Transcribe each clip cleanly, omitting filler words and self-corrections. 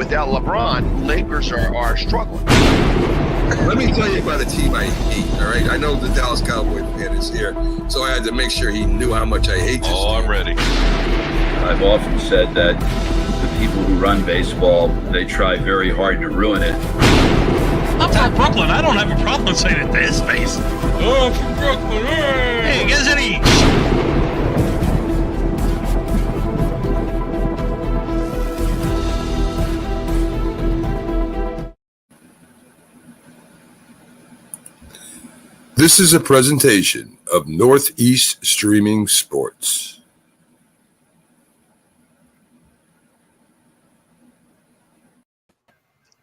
without LeBron, Lakers are struggling. Let me tell you about a team I hate, all right? I know the Dallas Cowboy fan is here, so I had to make sure he knew how much I hate this team. I'm ready. I've often said that the people who run baseball, they try very hard to ruin it. I'm from Brooklyn. I don't have a problem saying it to his face. Oh, I'm from Brooklyn. Hey, get us an each. This is a presentation of Northeast Streaming Sports.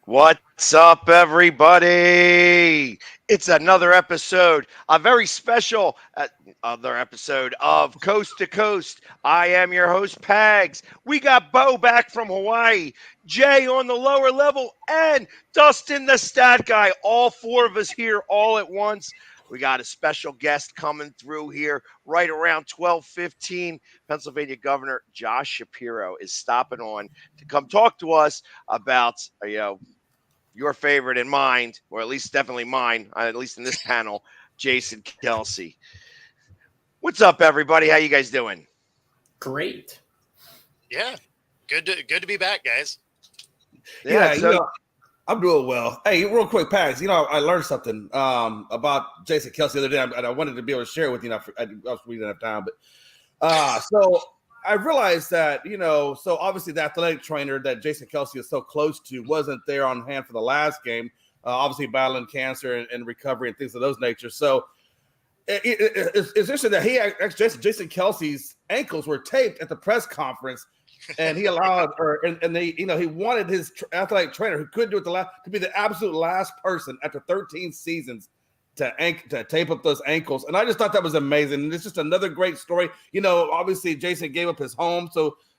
What's up, everybody? It's another episode, a very special other episode of Coast to Coast. I am your host, Pags. We got Bo back from Hawaii, Jay on the lower level, and Dustin the stat guy. All four of us here all at once. We got a special guest coming through here right around 12:15. Pennsylvania Governor Josh Shapiro is stopping on to come talk to us about, your favorite and mine, or at least definitely mine, at least in this panel, Jason Kelce. What's up, everybody? How you guys doing? Great. Yeah, good to be back, guys. Yeah, I'm doing well. Hey, real quick, Pags, I learned something about Jason Kelce the other day, and I wanted to be able to share it with you. We didn't have time, but so I realized that, so obviously the athletic trainer that Jason Kelce is so close to wasn't there on hand for the last game, obviously battling cancer and recovery and things of those nature. So it's interesting that Jason Kelce's ankles were taped at the press conference, and he allowed he wanted his athletic trainer, who couldn't do it to be the absolute last person after 13 seasons to tape up those ankles. And I just thought that was amazing. And it's just another great story. Obviously Jason gave up his home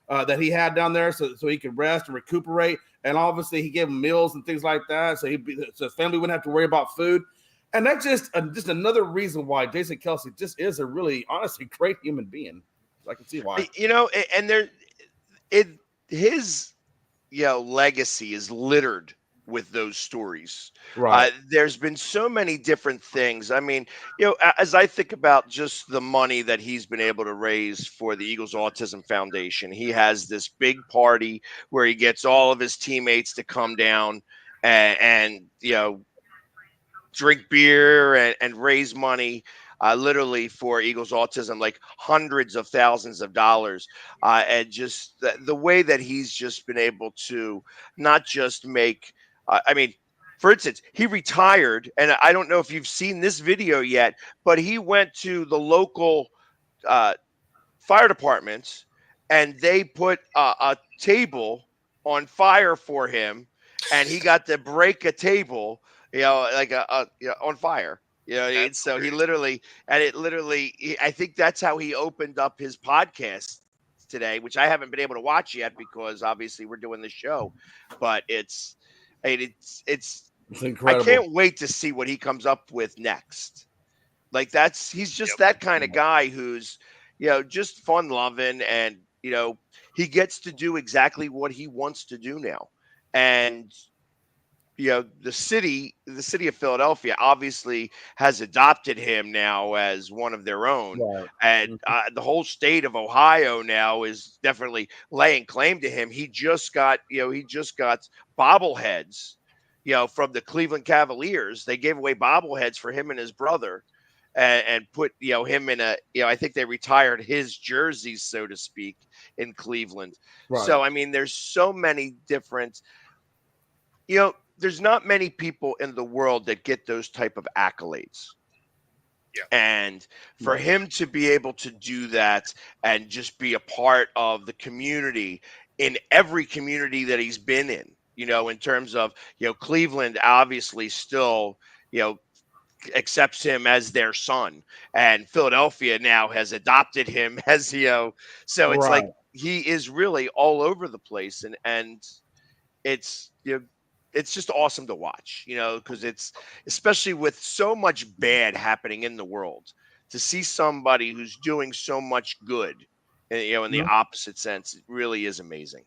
that he had down there so he could rest and recuperate. And obviously he gave him meals and things like that. So his family wouldn't have to worry about food. And that's just another reason why Jason Kelce just is a really, honestly, great human being. I can see why. And his legacy is littered with those stories. Right. There's been so many different things. I mean, as I think about just the money that he's been able to raise for the Eagles Autism Foundation, he has this big party where he gets all of his teammates to come down and drink beer and raise money. Literally for Eagles Autism, like hundreds of thousands of dollars. And just the way that he's just been able to not just make, for instance, he retired, and I don't know if you've seen this video yet, but he went to the local fire departments and they put a table on fire for him, and he got to break a table, on fire. So he literally, I think that's how he opened up his podcast today, which I haven't been able to watch yet because obviously we're doing the show. But it's incredible. I can't wait to see what he comes up with next. He's just that kind of guy who's, just fun loving, and he gets to do exactly what he wants to do now. And the city of Philadelphia obviously has adopted him now as one of their own. Right. And the whole state of Ohio now is definitely laying claim to him. He just got bobbleheads, from the Cleveland Cavaliers. They gave away bobbleheads for him and his brother, and put him in I think they retired his jerseys, so to speak, in Cleveland. Right. So there's so many different, there's not many people in the world that get those type of accolades. Yeah. And for him to be able to do that and just be a part of the community in every community that he's been in terms of, Cleveland obviously still, accepts him as their son, and Philadelphia now has adopted him as, so it's like he is really all over the place. And it's, it's just awesome to watch, because it's, especially with so much bad happening in the world, to see somebody who's doing so much good, in the opposite sense, it really is amazing.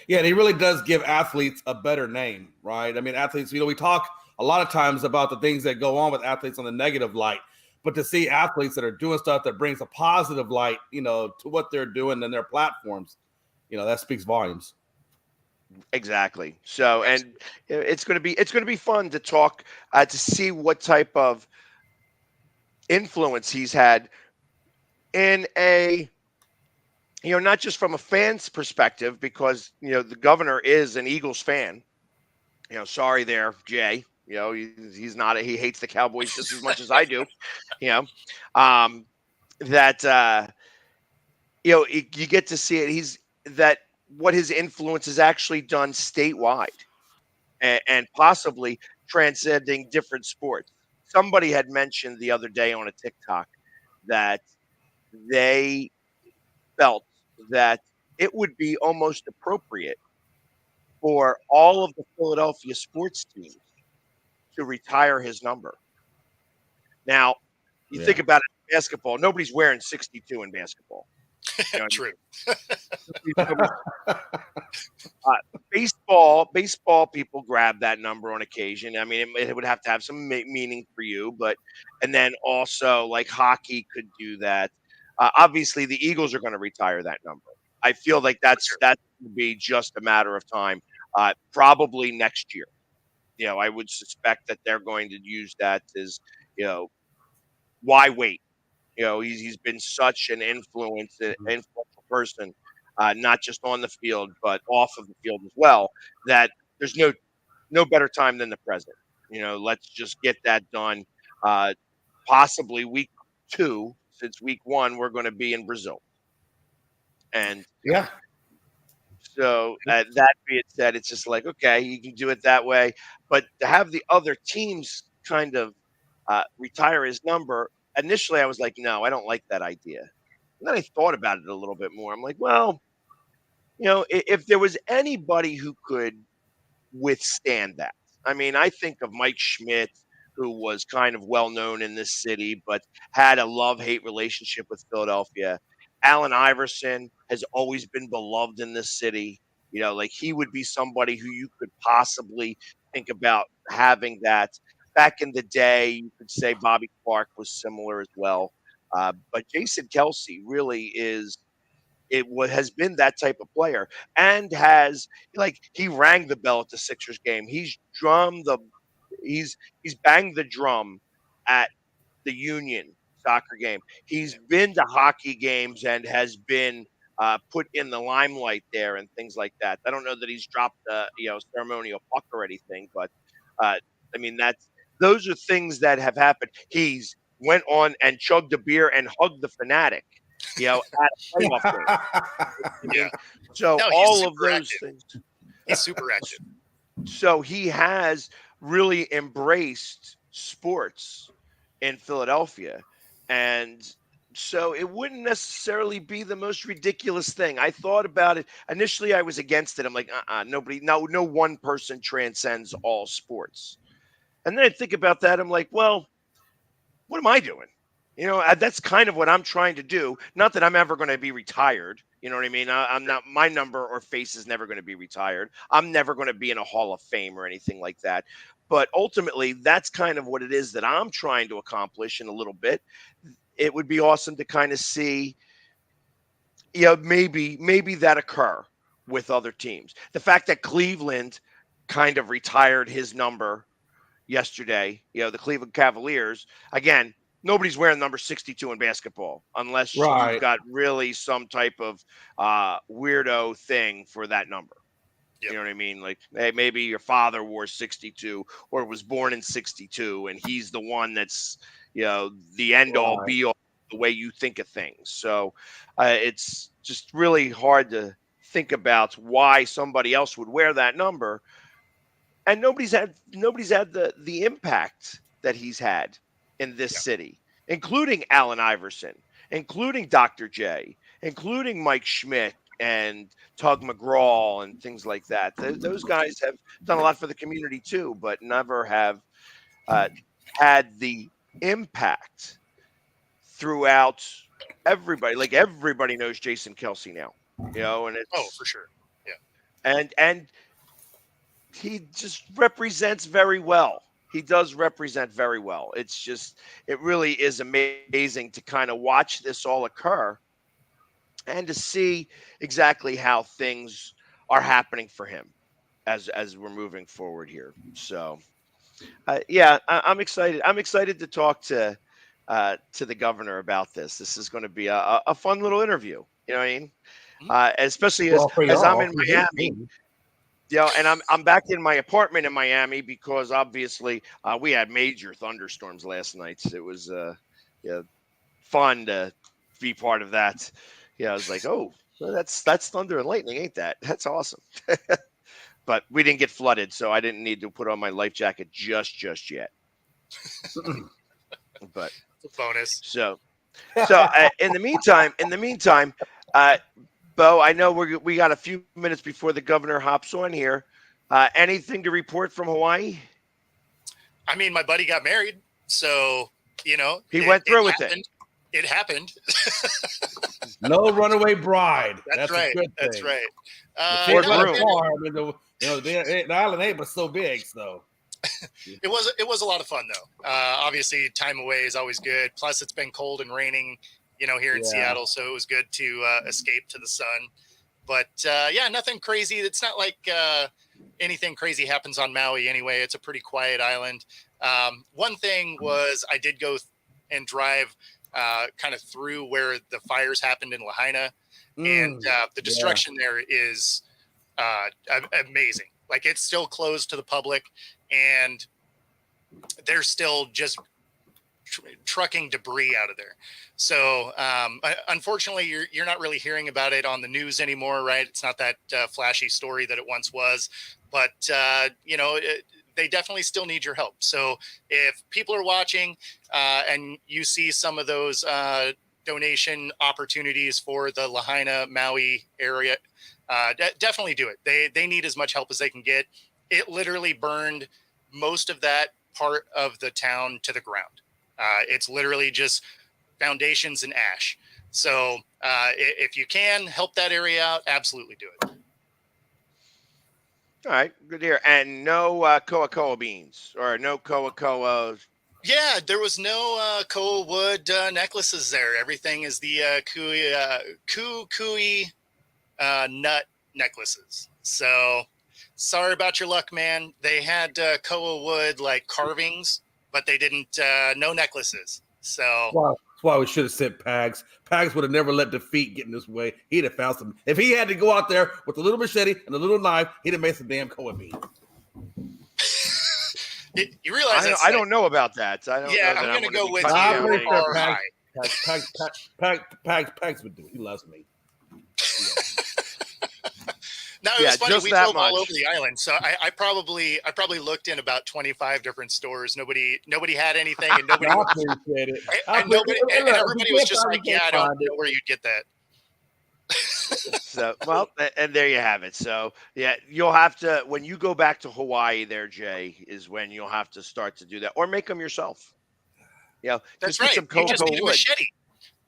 Yeah, and he really does give athletes a better name, right? I mean, athletes, we talk a lot of times about the things that go on with athletes on the negative light, but to see athletes that are doing stuff that brings a positive light, to what they're doing and their platforms, that speaks volumes. Exactly. So, and it's going to be fun to talk, to see what type of influence he's had in not just from a fan's perspective, because, the governor is an Eagles fan. Sorry there, Jay. He's not. He hates the Cowboys just as much as I do. That you get to see it. What his influence has actually done statewide, and possibly transcending different sports. Somebody had mentioned the other day on a TikTok that they felt that it would be almost appropriate for all of the Philadelphia sports teams to retire his number. Now, you think about it in basketball, nobody's wearing 62 in basketball. True. Baseball people grab that number on occasion. I mean, it would have to have some meaning for you, and then also like hockey could do that. Obviously, the Eagles are going to retire that number. I feel like that would be just a matter of time. Probably next year. I would suspect that they're going to use that as, why wait? He's been such an influential person, not just on the field, but off of the field as well, that there's no better time than the present. Let's just get that done. Possibly week 2, since week 1, we're going to be in Brazil. And yeah. So that being said, it's just like, okay, you can do it that way. But to have the other teams kind of retire his number, initially I was like, no, I don't like that idea. And then I thought about it a little bit more. I'm like, well, if there was anybody who could withstand that. I mean, I think of Mike Schmidt, who was kind of well known in this city, but had a love-hate relationship with Philadelphia. Allen Iverson has always been beloved in this city. Like he would be somebody who you could possibly think about having that. Back in the day, you could say Bobby Clark was similar as well. But Jason Kelce really has been that type of player, and he rang the bell at the Sixers game. He's banged the drum at the Union soccer game. He's been to hockey games and has been put in the limelight there and things like that. I don't know that he's dropped ceremonial puck or anything, but I mean those are things that have happened. He's went on and chugged a beer and hugged the Fanatic, at a playoff game. Yeah. So all of those things. He's super active. So he has really embraced sports in Philadelphia. And so it wouldn't necessarily be the most ridiculous thing. I thought about it. Initially, I was against it. I'm like, no one person transcends all sports. And then I think about that. I'm like, well, what am I doing? That's kind of what I'm trying to do. Not that I'm ever going to be retired. You know what I mean? I'm not. My number or face is never going to be retired. I'm never going to be in a Hall of Fame or anything like that. But ultimately, that's kind of what it is that I'm trying to accomplish in a little bit. It would be awesome to kind of see, maybe that occur with other teams. The fact that Cleveland kind of retired his number yesterday, the Cleveland Cavaliers, again, nobody's wearing number 62 in basketball unless you've got really some type of weirdo thing for that number. Yep. You know what I mean? Like, hey, maybe your father wore 62 or was born in 62, and he's the one that's, the end all be all the way you think of things. So it's just really hard to think about why somebody else would wear that number. And nobody's had the impact that he's had in this city, including Allen Iverson, including Dr. J, including Mike Schmidt and Tug McGraw and things like that. Those guys have done a lot for the community too, but never have had the impact throughout everybody. Like everybody knows Jason Kelce now, and it's for sure. Yeah. and he just represents very well. He does represent very well. It's just, it really is amazing to kind of watch this all occur and to see exactly how things are happening for him as we're moving forward here. So, I'm excited. I'm excited to talk to the governor about this. This is going to be a fun little interview. You know what I mean? Especially as I'm in Miami. And I'm back in my apartment in Miami because obviously we had major thunderstorms last night. So it was fun to be part of that. I was like, oh, well, that's thunder and lightning, ain't that? That's awesome. But we didn't get flooded, so I didn't need to put on my life jacket just yet. But it's a bonus. So in the meantime, Bo, I know we got a few minutes before the governor hops on here. Anything to report from Hawaii? I mean, my buddy got married, so he went through with it. It happened. No runaway bride. That's right. A good thing. That's right. The island ain't but so big, so. It was a lot of fun though. Obviously, time away is always good. Plus, it's been cold and raining, here in Seattle, so it was good to escape to the sun. But nothing crazy. It's not like anything crazy happens on Maui anyway. It's a pretty quiet island. One thing was I did go and drive kind of through where the fires happened in Lahaina, and the destruction there is amazing. Like, it's still closed to the public, and they're still just trucking debris out of there. So unfortunately, you're not really hearing about it on the news anymore, right? It's not that flashy story that it once was, but they definitely still need your help. So if people are watching and you see some of those donation opportunities for the Lahaina, Maui area, definitely do it. They need as much help as they can get. It literally burned most of that part of the town to the ground. It's literally just foundations and ash. So if you can help that area out, absolutely do it. All right, good to hear. And no koa beans or no koa. Yeah, there was no koa wood necklaces there. Everything is the kukui nut necklaces. So sorry about your luck, man. They had koa wood like carvings, but they didn't no necklaces. So that's why we should have sent Pags. Pags would have never let defeat get in his way. He'd have found some. If he had to go out there with a little machete and a little knife, he'd have made some damn koa beans. You realize I don't know about that. I don't. Yeah, know that I'm going to go with Pags would do it. He loves me. No, it was funny. We drove all over the island, so I probably looked in about 25 different stores. Nobody had anything, and nobody. And everybody was just like, "Yeah, I don't know where you'd get that." So, well, and there you have it. So, yeah, you'll have to, when you go back to Hawaii there, Jay, is when you'll have to start to do that, or make them yourself. That's right. You just need a machete,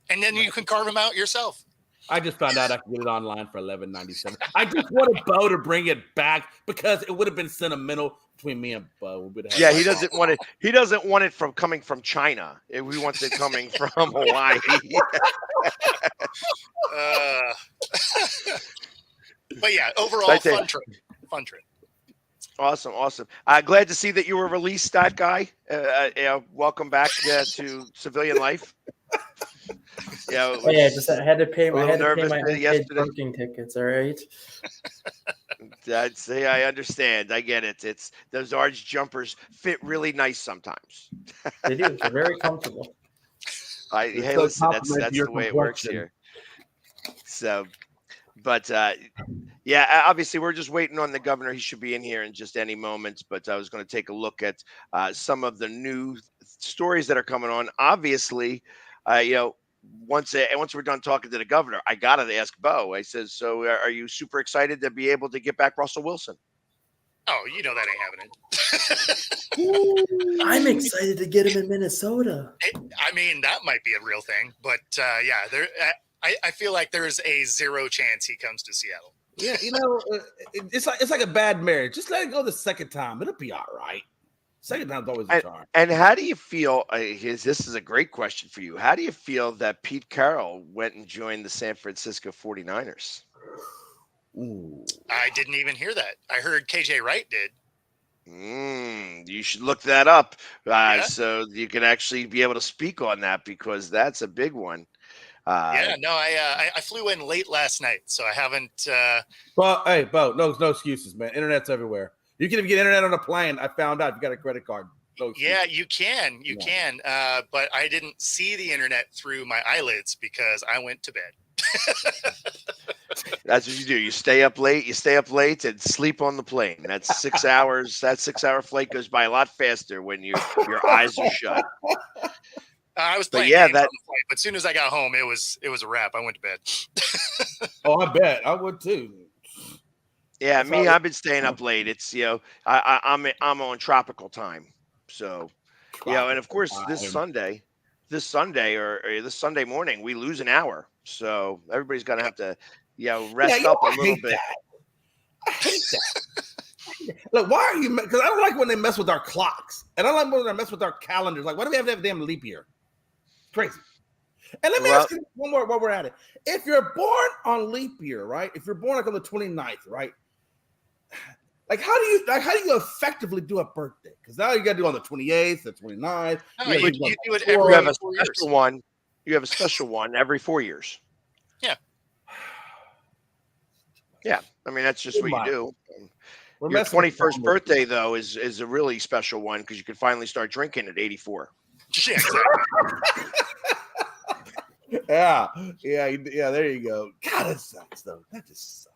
and then you can carve them out yourself. I just found out I could get it online for $11.97. I just wanted Bo to bring it back because it would have been sentimental between me and Bo. Yeah, he doesn't want it. He doesn't want it from coming from China. He wants it coming from Hawaii. But yeah, overall, fun trip. Awesome. Glad to see that you were released, that guy. Welcome back to civilian life. Just I had to pay my parking tickets. All right. I understand. I get it. It's those orange jumpers fit really nice sometimes. They do. They're very comfortable. Hey, listen, that's the way it works here. So, but obviously we're just waiting on the governor. He should be in here in just any moment. But I was going to take a look at some of the new stories that are coming on. Obviously, once we're done talking to the governor, I got to ask Bo. I says, so are you super excited to be able to get back Russell Wilson? Oh, that ain't happening. I'm excited to get him in Minnesota. That might be a real thing. But I feel like there's a 0 chance he comes to Seattle. Yeah, it's like a bad marriage. Just let it go the second time. It'll be all right. Second time's always a charm. And how do you feel? This is a great question for you. How do you feel that Pete Carroll went and joined the San Francisco 49ers? Ooh. I didn't even hear that. I heard KJ Wright did. You should look that up so you can actually be able to speak on that, because that's a big one. I flew in late last night, so I haven't. Well, hey, Bo, no excuses, man. Internet's everywhere. You can even get internet on a plane. I found out if you got a credit card. No Yeah, you can. You can. But I didn't see the internet through my eyelids because I went to bed. That's what you do. You stay up late. And sleep on the plane. That's 6 hours. That 6-hour flight goes by a lot faster when your eyes are shut. I was playing games on the flight, but as soon as I got home, it was a wrap. I went to bed. Oh, I bet I would too. Yeah, I've been staying up late. It's I'm on tropical time, so and of course this Sunday morning we lose an hour, so everybody's gonna have to rest up a little bit. I hate that. Look, why are you? Because I don't like when they mess with our clocks, and I don't like when they mess with our calendars. Like, why do we have to have a damn leap year? Crazy. And let me ask you one more while we're at it. If you're born on leap year, right? If you're born like on the 29th, right? Like how do you effectively do a birthday? Because now you got to do it on the 28th, the 29th. No, you do it every 4 years. You have a special one every 4 years. Yeah. Yeah. I mean, that's just what you do. Your 21st birthday, though, is a really special one because you can finally start drinking at 84. Yeah, exactly. yeah. There you go. God, that sucks, though. That just sucks.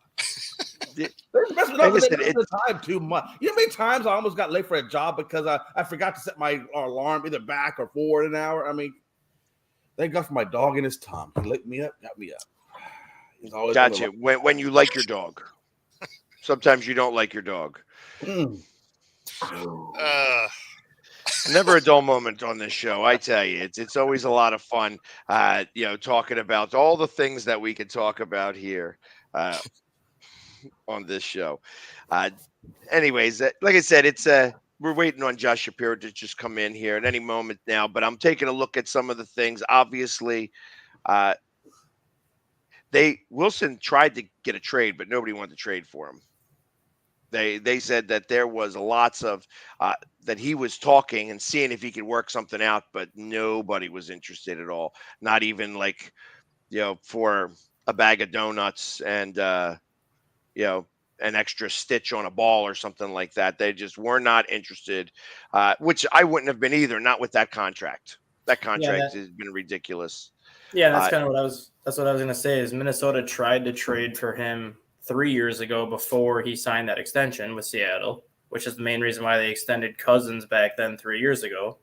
Time too much. You know how many times I almost got late for a job because I forgot to set my alarm either back or forward an hour? I mean, thank God for my dog and his Tom. He lit me up, got me up. He's always got you. When you like your dog. Sometimes you don't like your dog. Never a dull moment on this show. I tell you, it's always a lot of fun. Talking about all the things that we could talk about here on this show. Anyways, like I said, we're waiting on Josh Shapiro to just come in here at any moment now. But I'm taking a look at some of the things. Obviously, Wilson tried to get a trade, but nobody wanted to trade for him. They said that there was lots of that he was talking and seeing if he could work something out, but nobody was interested at all. Not even for a bag of donuts and an extra stitch on a ball or something like that. They just were not interested, which I wouldn't have been either. Not with that contract. That contract has been ridiculous. Yeah, that's kind of what I was going to say. Is Minnesota tried to trade for him 3 years ago before he signed that extension with Seattle, which is the main reason why they extended Cousins back then 3 years ago.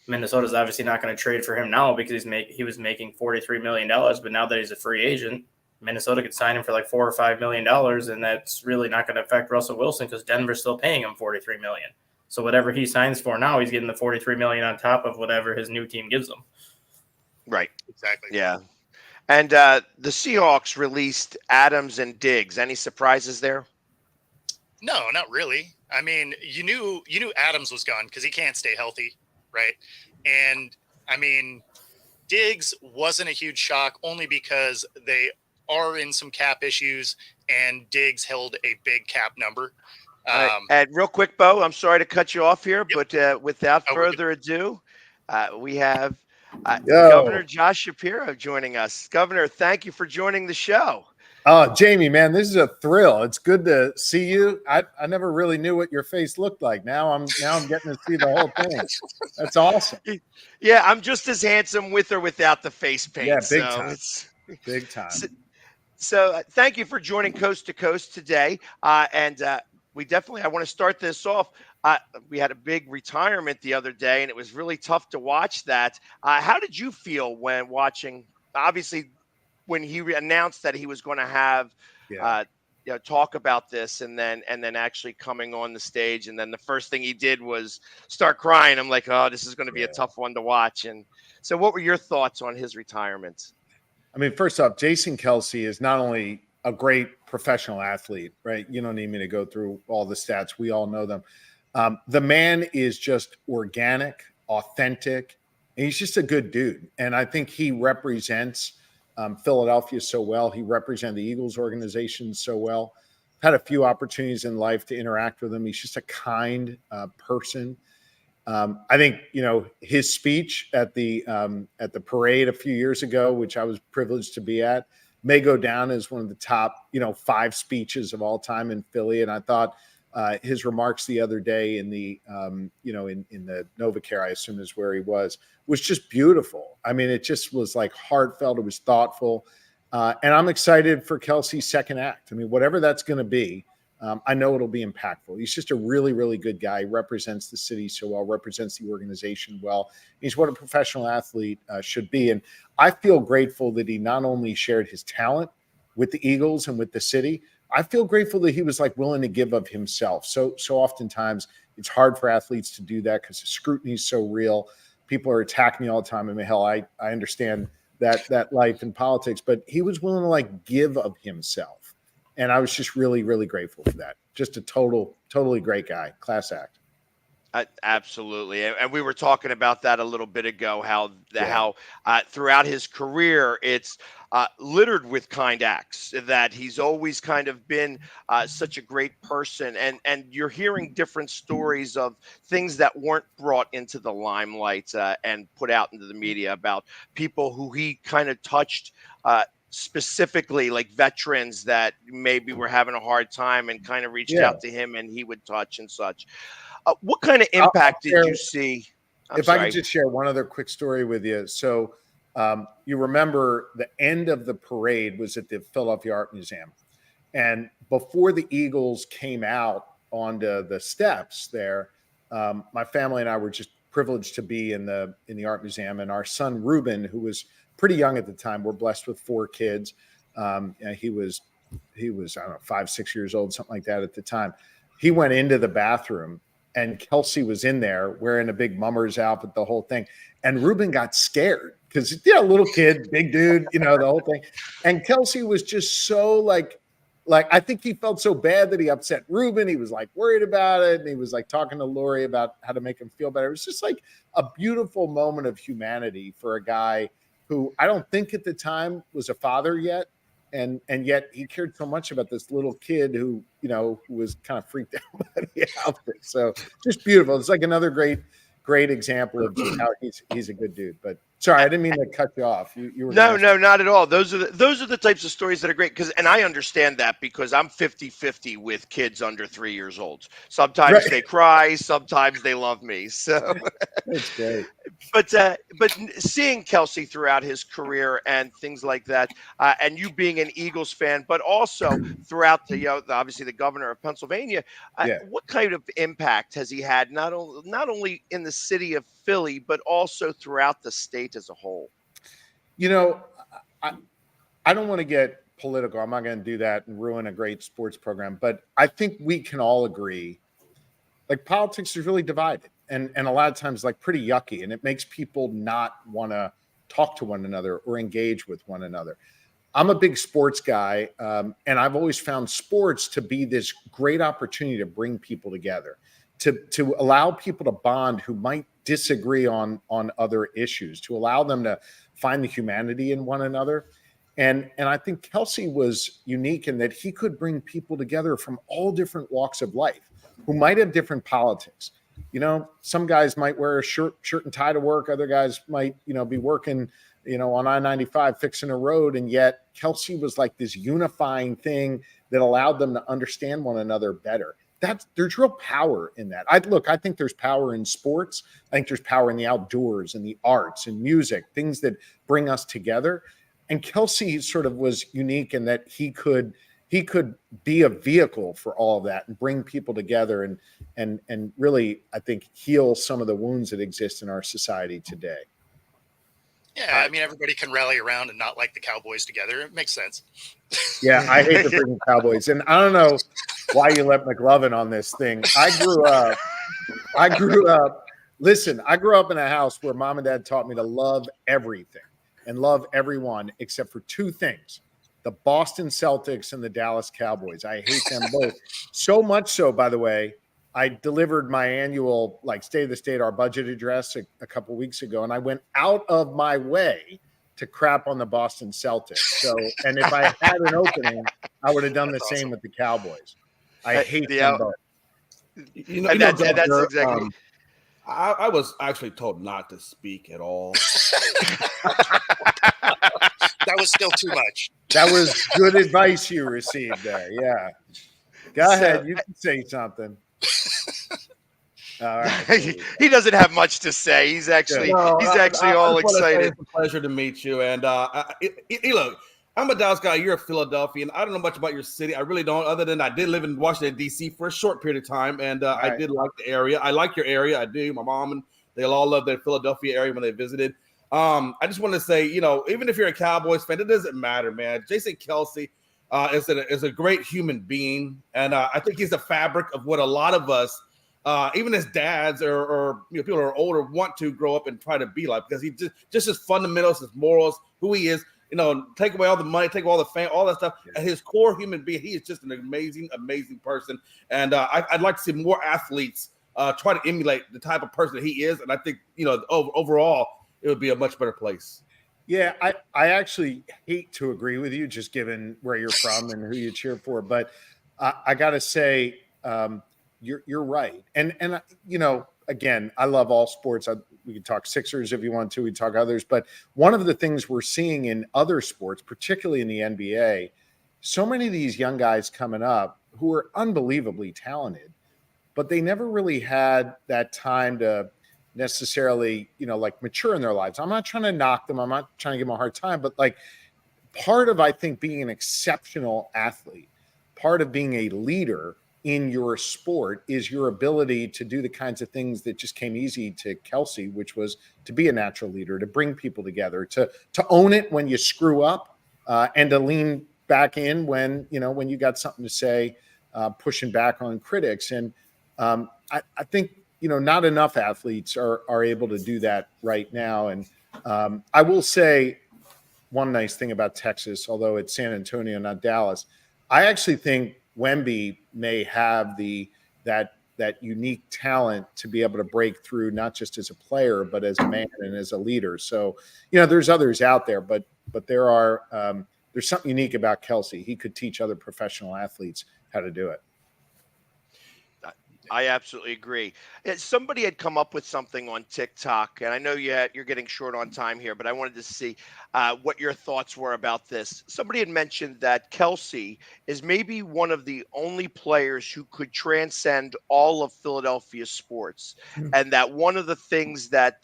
Minnesota's obviously not going to trade for him now because he was making $43 million, but now that he's a free agent, Minnesota could sign him for like $4 or $5 million, and that's really not going to affect Russell Wilson because Denver's still paying him $43 million. So whatever he signs for now, he's getting the $43 million on top of whatever his new team gives him. Right. Exactly. Yeah. And the Seahawks released Adams and Diggs. Any surprises there? No, not really. I mean, you knew Adams was gone because he can't stay healthy, right? And I mean, Diggs wasn't a huge shock only because they are in some cap issues, and Diggs held a big cap number. And real quick, Bo, I'm sorry to cut you off here, but without further ado, we have Governor Josh Shapiro joining us. Governor, thank you for joining the show. Oh, Jamie, man, this is a thrill. It's good to see you. I never really knew what your face looked like. Now I'm getting to see the whole thing. That's awesome. Yeah, I'm just as handsome with or without the face paint. Yeah, big time. Big time. So thank you for joining Coast to Coast today. And I want to start this off. We had a big retirement the other day, and it was really tough to watch that. How did you feel when watching, obviously, when he announced that he was going to have talk about this and then actually coming on the stage, and then the first thing he did was start crying. I'm like, oh, this is going to be a tough one to watch. And so what were your thoughts on his retirement? I mean, first off, Jason Kelce is not only a great professional athlete, right? You don't need me to go through all the stats. We all know them. The man is just organic, authentic, and he's just a good dude. And I think he represents Philadelphia so well. He represents the Eagles organization so well. Had a few opportunities in life to interact with him. He's just a kind person. I think, his speech at the parade a few years ago, which I was privileged to be at, may go down as one of the top, 5 speeches of all time in Philly. And I thought his remarks the other day in the, in the NovaCare, I assume is where he was just beautiful. I mean, it just was like heartfelt. It was thoughtful. And I'm excited for Kelce's second act. I mean, whatever that's going to be, I know it'll be impactful. He's just a really, really good guy. He represents the city so well, represents the organization well. He's what a professional athlete should be. And I feel grateful that he not only shared his talent with the Eagles and with the city, I feel grateful that he was willing to give of himself. So oftentimes it's hard for athletes to do that because the scrutiny is so real. People are attacking me all the time. I mean, hell, I understand that life in politics, but he was willing to give of himself. And I was just really, really grateful for that. Just a totally great guy, class act. Absolutely. And we were talking about that a little bit ago, how throughout his career, it's littered with kind acts, that he's always kind of been such a great person. And you're hearing different stories of things that weren't brought into the limelight and put out into the media about people who he kind of touched specifically, like veterans that maybe were having a hard time and kind of reached out to him and he would touch and such. What kind of impact did you see? I could just share one other quick story with you. So you remember the end of the parade was at the Philadelphia Art Museum. And before the Eagles came out onto the steps there, my family and I were just privileged to be in the Art Museum. And our son, Ruben, who was pretty young at the time, we're blessed with 4 kids. He was, I don't know, 5, 6 years old, something like that at the time. He went into the bathroom and Kelce was in there wearing a big mummer's outfit, the whole thing. And Ruben got scared because, little kid, big dude, the whole thing. And Kelce was just so I think he felt so bad that he upset Ruben. He was worried about it. And he was talking to Lori about how to make him feel better. It was just a beautiful moment of humanity for a guy who I don't think at the time was a father yet. And yet he cared so much about this little kid who was kind of freaked out by the outfit. So just beautiful. It's another great example of just how he's a good dude. But sorry, I didn't mean to cut you off. You were No, not at all. Those are the types of stories that are great and I understand that because I'm 50-50 with kids under 3 years old. Sometimes they cry, sometimes they love me. So that's great. But seeing Kelce throughout his career and things like that, and you being an Eagles fan, but also throughout obviously the governor of Pennsylvania, what kind of impact has he had not only in the city of Philly, but also throughout the state as a whole? I don't want to get political. I'm not going to do that and ruin a great sports program. But I think we can all agree, politics is really divided. And a lot of times pretty yucky, and it makes people not want to talk to one another or engage with one another. I'm a big sports guy, and I've always found sports to be this great opportunity to bring people together, to allow people to bond who might disagree on other issues, to allow them to find the humanity in one another. And I think Kelce was unique in that he could bring people together from all different walks of life who might have different politics. Some guys might wear a shirt and tie to work. Other guys might, be working, on I-95 fixing a road. And yet Kelce was this unifying thing that allowed them to understand one another better. There's real power in that. I think there's power in sports. I think there's power in the outdoors and the arts and music, things that bring us together. And Kelce sort of was unique in that he could be a vehicle for all of that and bring people together and really, I think, heal some of the wounds that exist in our society today. Yeah, I mean, everybody can rally around and not like the Cowboys together. It makes sense. Yeah, I hate the freaking Cowboys. And I don't know why you let McLovin on this thing. I grew up in a house where mom and dad taught me to love everything and love everyone except for 2 things: the Boston Celtics and the Dallas Cowboys. I hate them both. So much so, by the way, I delivered my annual State of the State, our budget address a couple weeks ago, and I went out of my way to crap on the Boston Celtics. So, and if I had an opening, I would have done the same with the Cowboys. I hate them both. That's exactly. I was actually told not to speak at all. That was still too much. That was good advice you received there. Yeah. Go ahead. You can say something. All right. He doesn't have much to say. He's actually all excited. It's a pleasure to meet you. And look, I'm a Dallas guy. You're a Philadelphian. I don't know much about your city. I really don't, other than I did live in Washington, D.C. for a short period of time. And I did like the area. I like your area. I do. My mom and they'll all love their Philadelphia area when they visited. I just want to say, even if you're a Cowboys fan, it doesn't matter, man. Jason Kelce is a great human being. And I think he's the fabric of what a lot of us, even as dads or people who are older, want to grow up and try to be like, because he just his fundamentals, his morals, who he is. Take away all the money, take away all the fame, all that stuff. And his core human being, he is just an amazing, amazing person. And I'd like to see more athletes try to emulate the type of person that he is. And I think, overall, it would be a much better place. Yeah, I actually hate to agree with you, just given where you're from and who you cheer for. But I got to say, you're right. And again, I love all sports. We could talk Sixers if you want to. We talk others. But one of the things we're seeing in other sports, particularly in the NBA, so many of these young guys coming up who are unbelievably talented, but they never really had that time to necessarily, mature in their lives. I'm not trying to knock them. I'm not trying to give them a hard time. But part of, I think, being an exceptional athlete, part of being a leader in your sport is your ability to do the kinds of things that just came easy to Kelce, which was to be a natural leader, to bring people together, to own it when you screw up, and to lean back in when you got something to say, pushing back on critics. And I think, not enough athletes are able to do that right now. And I will say one nice thing about Texas, although it's San Antonio, not Dallas, I actually think Wemby may have that unique talent to be able to break through, not just as a player, but as a man and as a leader. So, there's others out there, but there's something unique about Kelce. He could teach other professional athletes how to do it. I absolutely agree. Somebody had come up with something on TikTok, and I know you're getting short on time here, but I wanted to see what your thoughts were about this. Somebody had mentioned that Kelce is maybe one of the only players who could transcend all of Philadelphia sports, and that one of the things that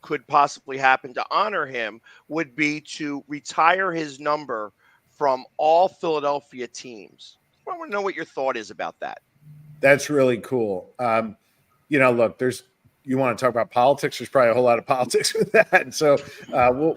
could possibly happen to honor him would be to retire his number from all Philadelphia teams. I want to know what your thought is about that. That's really cool. Look, you want to talk about politics? There's probably a whole lot of politics with that. And so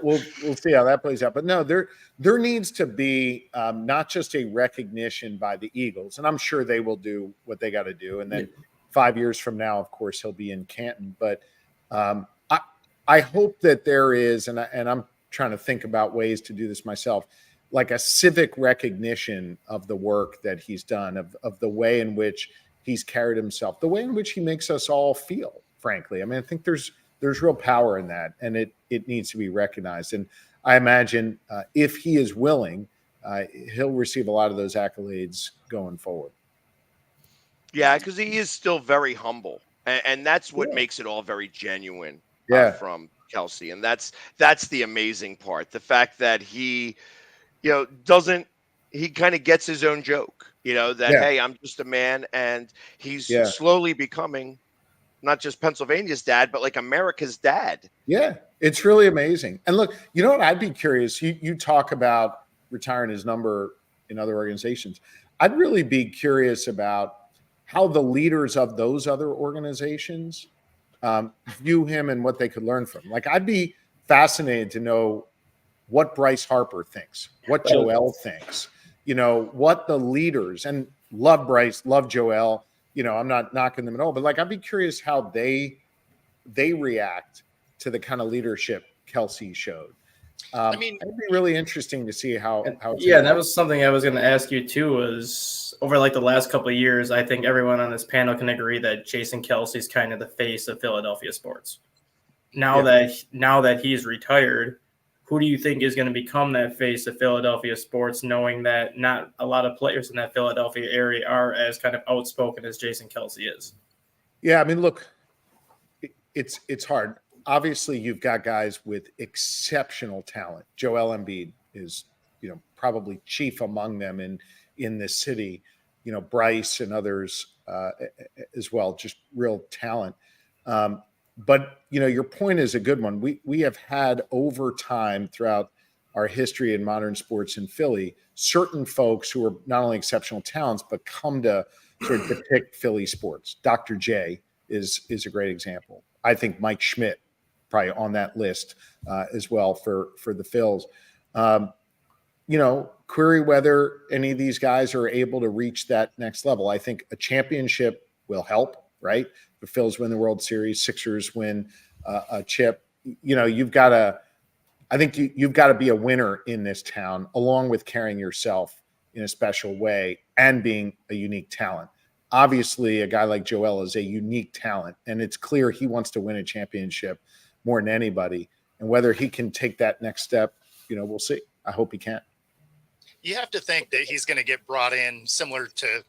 we'll see how that plays out. But no, there needs to be not just a recognition by the Eagles, and I'm sure they will do what they got to do. And then 5 years from now, of course, he'll be in Canton. But I hope that there is, and I'm trying to think about ways to do this myself, like a civic recognition of the work that he's done, of the way in which he's carried himself, the way in which he makes us all feel, frankly. I mean, I think there's real power in that, and it needs to be recognized. And I imagine if he is willing, he'll receive a lot of those accolades going forward. Yeah, because he is still very humble, and that's what makes it all very genuine from Kelce. And that's the amazing part. The fact that he, he kind of gets his own joke. Hey, I'm just a man, and he's slowly becoming not just Pennsylvania's dad, but like America's dad. Yeah, it's really amazing. And look, you know what? I'd be curious. You talk about retiring his number in other organizations. I'd really be curious about how the leaders of those other organizations view him and what they could learn from. Like, I'd be fascinated to know what Bryce Harper thinks, what Joel thinks. What the leaders, and love Bryce, love Joel, I'm not knocking them at all, but I'd be curious how they react to the kind of leadership Kelce showed. I mean, it'd be really interesting to see how it's yeah, that was something I was going to ask you too. Was over like the last couple of years, I think everyone on this panel can agree that Jason Kelsey's kind of the face of Philadelphia sports. Now that he's retired, who do you think is going to become that face of Philadelphia sports, knowing that not a lot of players in that Philadelphia area are as kind of outspoken as Jason Kelsey is? Yeah, I mean, look, it's hard. Obviously, you've got guys with exceptional talent. Joel Embiid is, probably chief among them in this city. Bryce and others as well, just real talent. But your point is a good one. We have had over time throughout our history in modern sports in Philly, certain folks who are not only exceptional talents but come to sort of depict Philly sports. Dr. J is a great example. I think Mike Schmidt probably on that list as well for the Phils. Query whether any of these guys are able to reach that next level. I think a championship will help, right? The Phils win the World Series, Sixers win a chip. You've got to be a winner in this town, along with carrying yourself in a special way and being a unique talent. Obviously, a guy like Joel is a unique talent, and it's clear he wants to win a championship more than anybody. And whether he can take that next step, we'll see. I hope he can. You have to think that he's going to get brought in similar to,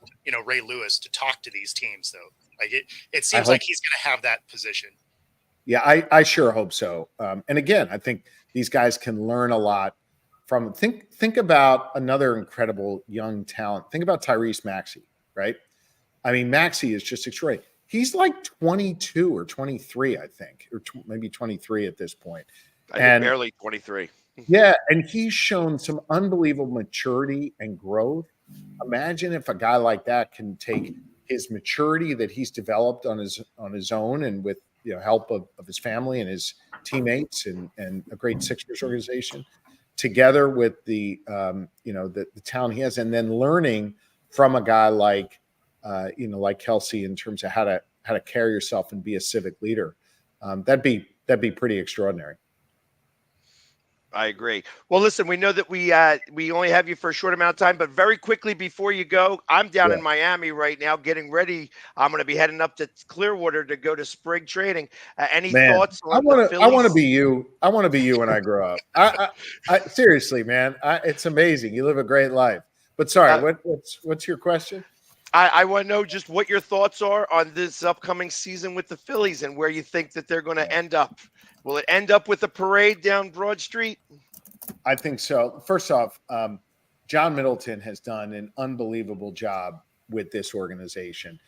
Ray Lewis to talk to these teams, though. Like it seems like he's going to have that position. Yeah, I sure hope so. And again, I think these guys can learn a lot from. Think about another incredible young talent. Think about Tyrese Maxey, right? I mean, Maxey is just extraordinary. He's like 22 or 23, I think, or maybe 23 at this point. I think barely 23. Yeah, and he's shown some unbelievable maturity and growth. Imagine if a guy like that can take his maturity that he's developed on his own and with help of his family and his teammates and a great Sixers organization, together with the talent he has, and then learning from a guy like Kelsey in terms of how to carry yourself and be a civic leader. That'd be pretty extraordinary. I agree. Well, listen, we know that we only have you for a short amount of time, but very quickly before you go, I'm down in Miami right now getting ready. I'm going to be heading up to Clearwater to go to spring training. Any thoughts on the Phillies? I want to be you. I want to be you when I grow up. I seriously, man, it's amazing. You live a great life. But sorry, what's your question? I want to know just what your thoughts are on this upcoming season with the Phillies and where you think that they're going to end up. Will it end up with a parade down Broad Street? I think so. First off, John Middleton has done an unbelievable job with this organization,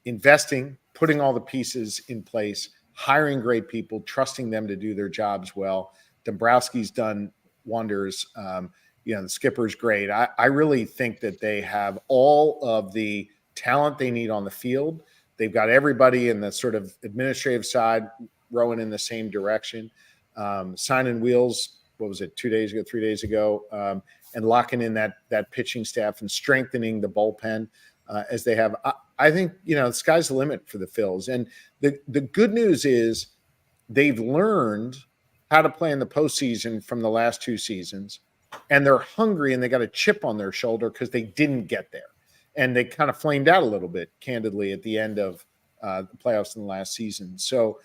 investing, putting all the pieces in place, hiring great people, trusting them to do their jobs well. Dombrowski's done wonders. The skipper's great. I really think that they have all of the talent they need on the field. They've got everybody in the sort of administrative side rowing in the same direction, signing wheels. What was it? 3 days ago, and locking in that pitching staff and strengthening the bullpen as they have. I think the sky's the limit for the Phils. And the good news is they've learned how to play in the postseason from the last two seasons, and they're hungry and they got a chip on their shoulder because they didn't get there, and they kind of flamed out a little bit, candidly, at the end of the playoffs in the last season. So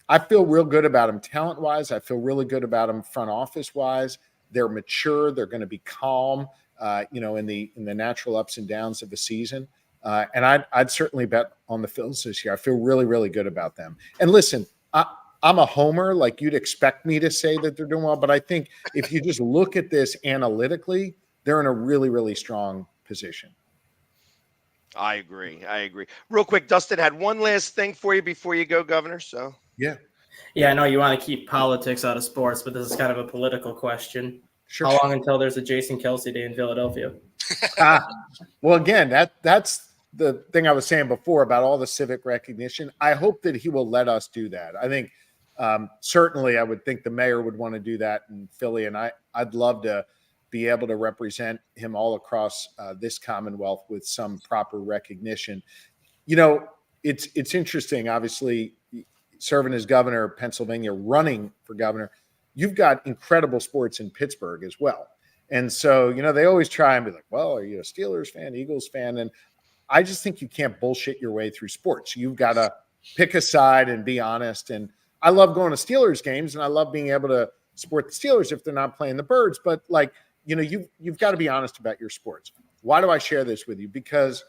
I feel real good about them talent-wise. I feel really good about them front office-wise. They're mature. They're going to be calm, in the natural ups and downs of the season. And I'd certainly bet on the Phils this year. I feel really, really good about them. And listen, I'm a homer. Like you'd expect me to say that they're doing well, but I think if you just look at this analytically, they're in a really, really strong position. I agree. Real quick, Dustin had one last thing for you before you go, Governor. So yeah, I know you want to keep politics out of sports, but this is kind of a political question. Sure. How long until there's a Jason Kelsey Day in Philadelphia? Well, again, that's the thing I was saying before about all the civic recognition. I hope that he will let us do that. I think certainly I would think the mayor would want to do that in Philly, and I'd love to be able to represent him all across this Commonwealth with some proper recognition. It's interesting, obviously, serving as governor of Pennsylvania, running for governor. you've got incredible sports in Pittsburgh as well. And so, they always try and be like, well, are you a Steelers fan, Eagles fan? And I just think you can't bullshit your way through sports. You've got to pick a side and be honest. And I love going to Steelers games, and I love being able to support the Steelers if they're not playing the Birds. But you've got to be honest about your sports. Why do I share this with you? Because,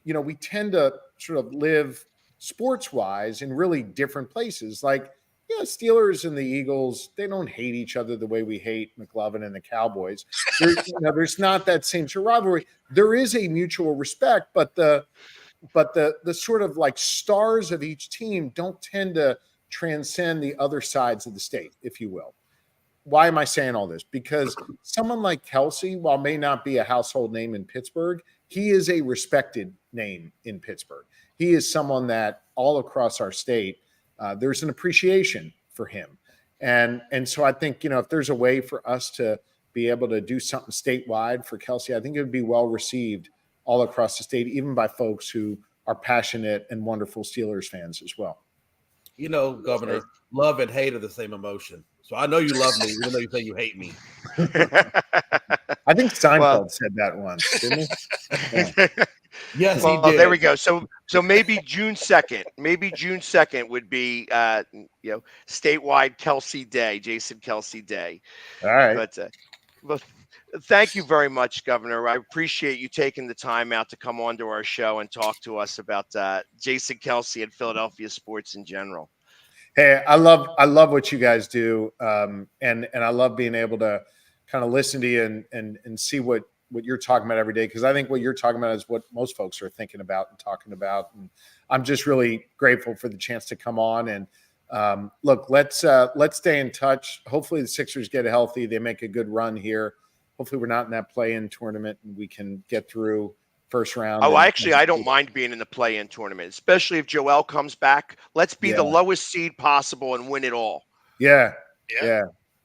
we tend to sort of live sports-wise in really different places. Like, Steelers and the Eagles, they don't hate each other the way we hate McLovin and the Cowboys. There's not that same sort of rivalry. There is a mutual respect, but the sort of like stars of each team don't tend to transcend the other sides of the state, if you will. Why am I saying all this? Because someone like Kelce, while may not be a household name in Pittsburgh, he is a respected name in Pittsburgh. He is someone that all across our state, there's an appreciation for him. And so I think, if there's a way for us to be able to do something statewide for Kelce, I think it would be well received all across the state, even by folks who are passionate and wonderful Steelers fans as well. Governor, love and hate are the same emotion. So I know you love me, even though you say you hate me. I think Seinfeld said that once, didn't he? Yeah. Yes, he did. There we go. So maybe June 2nd. Maybe June 2nd would be statewide Kelce Day, Jason Kelce Day. All right. But thank you very much, Governor. I appreciate you taking the time out to come onto our show and talk to us about Jason Kelce and Philadelphia sports in general. Hey, I love what you guys do, and I love being able to kind of listen to you and see what you're talking about every day, because I think what you're talking about is what most folks are thinking about and talking about. And I'm just really grateful for the chance to come on. And look, let's stay in touch. Hopefully the Sixers get healthy. They make a good run here. Hopefully we're not in that play-in tournament and we can get through first round. Oh, actually, I don't mind being in the play-in tournament, especially if Joel comes back. Let's be the lowest seed possible and win it all. Yeah.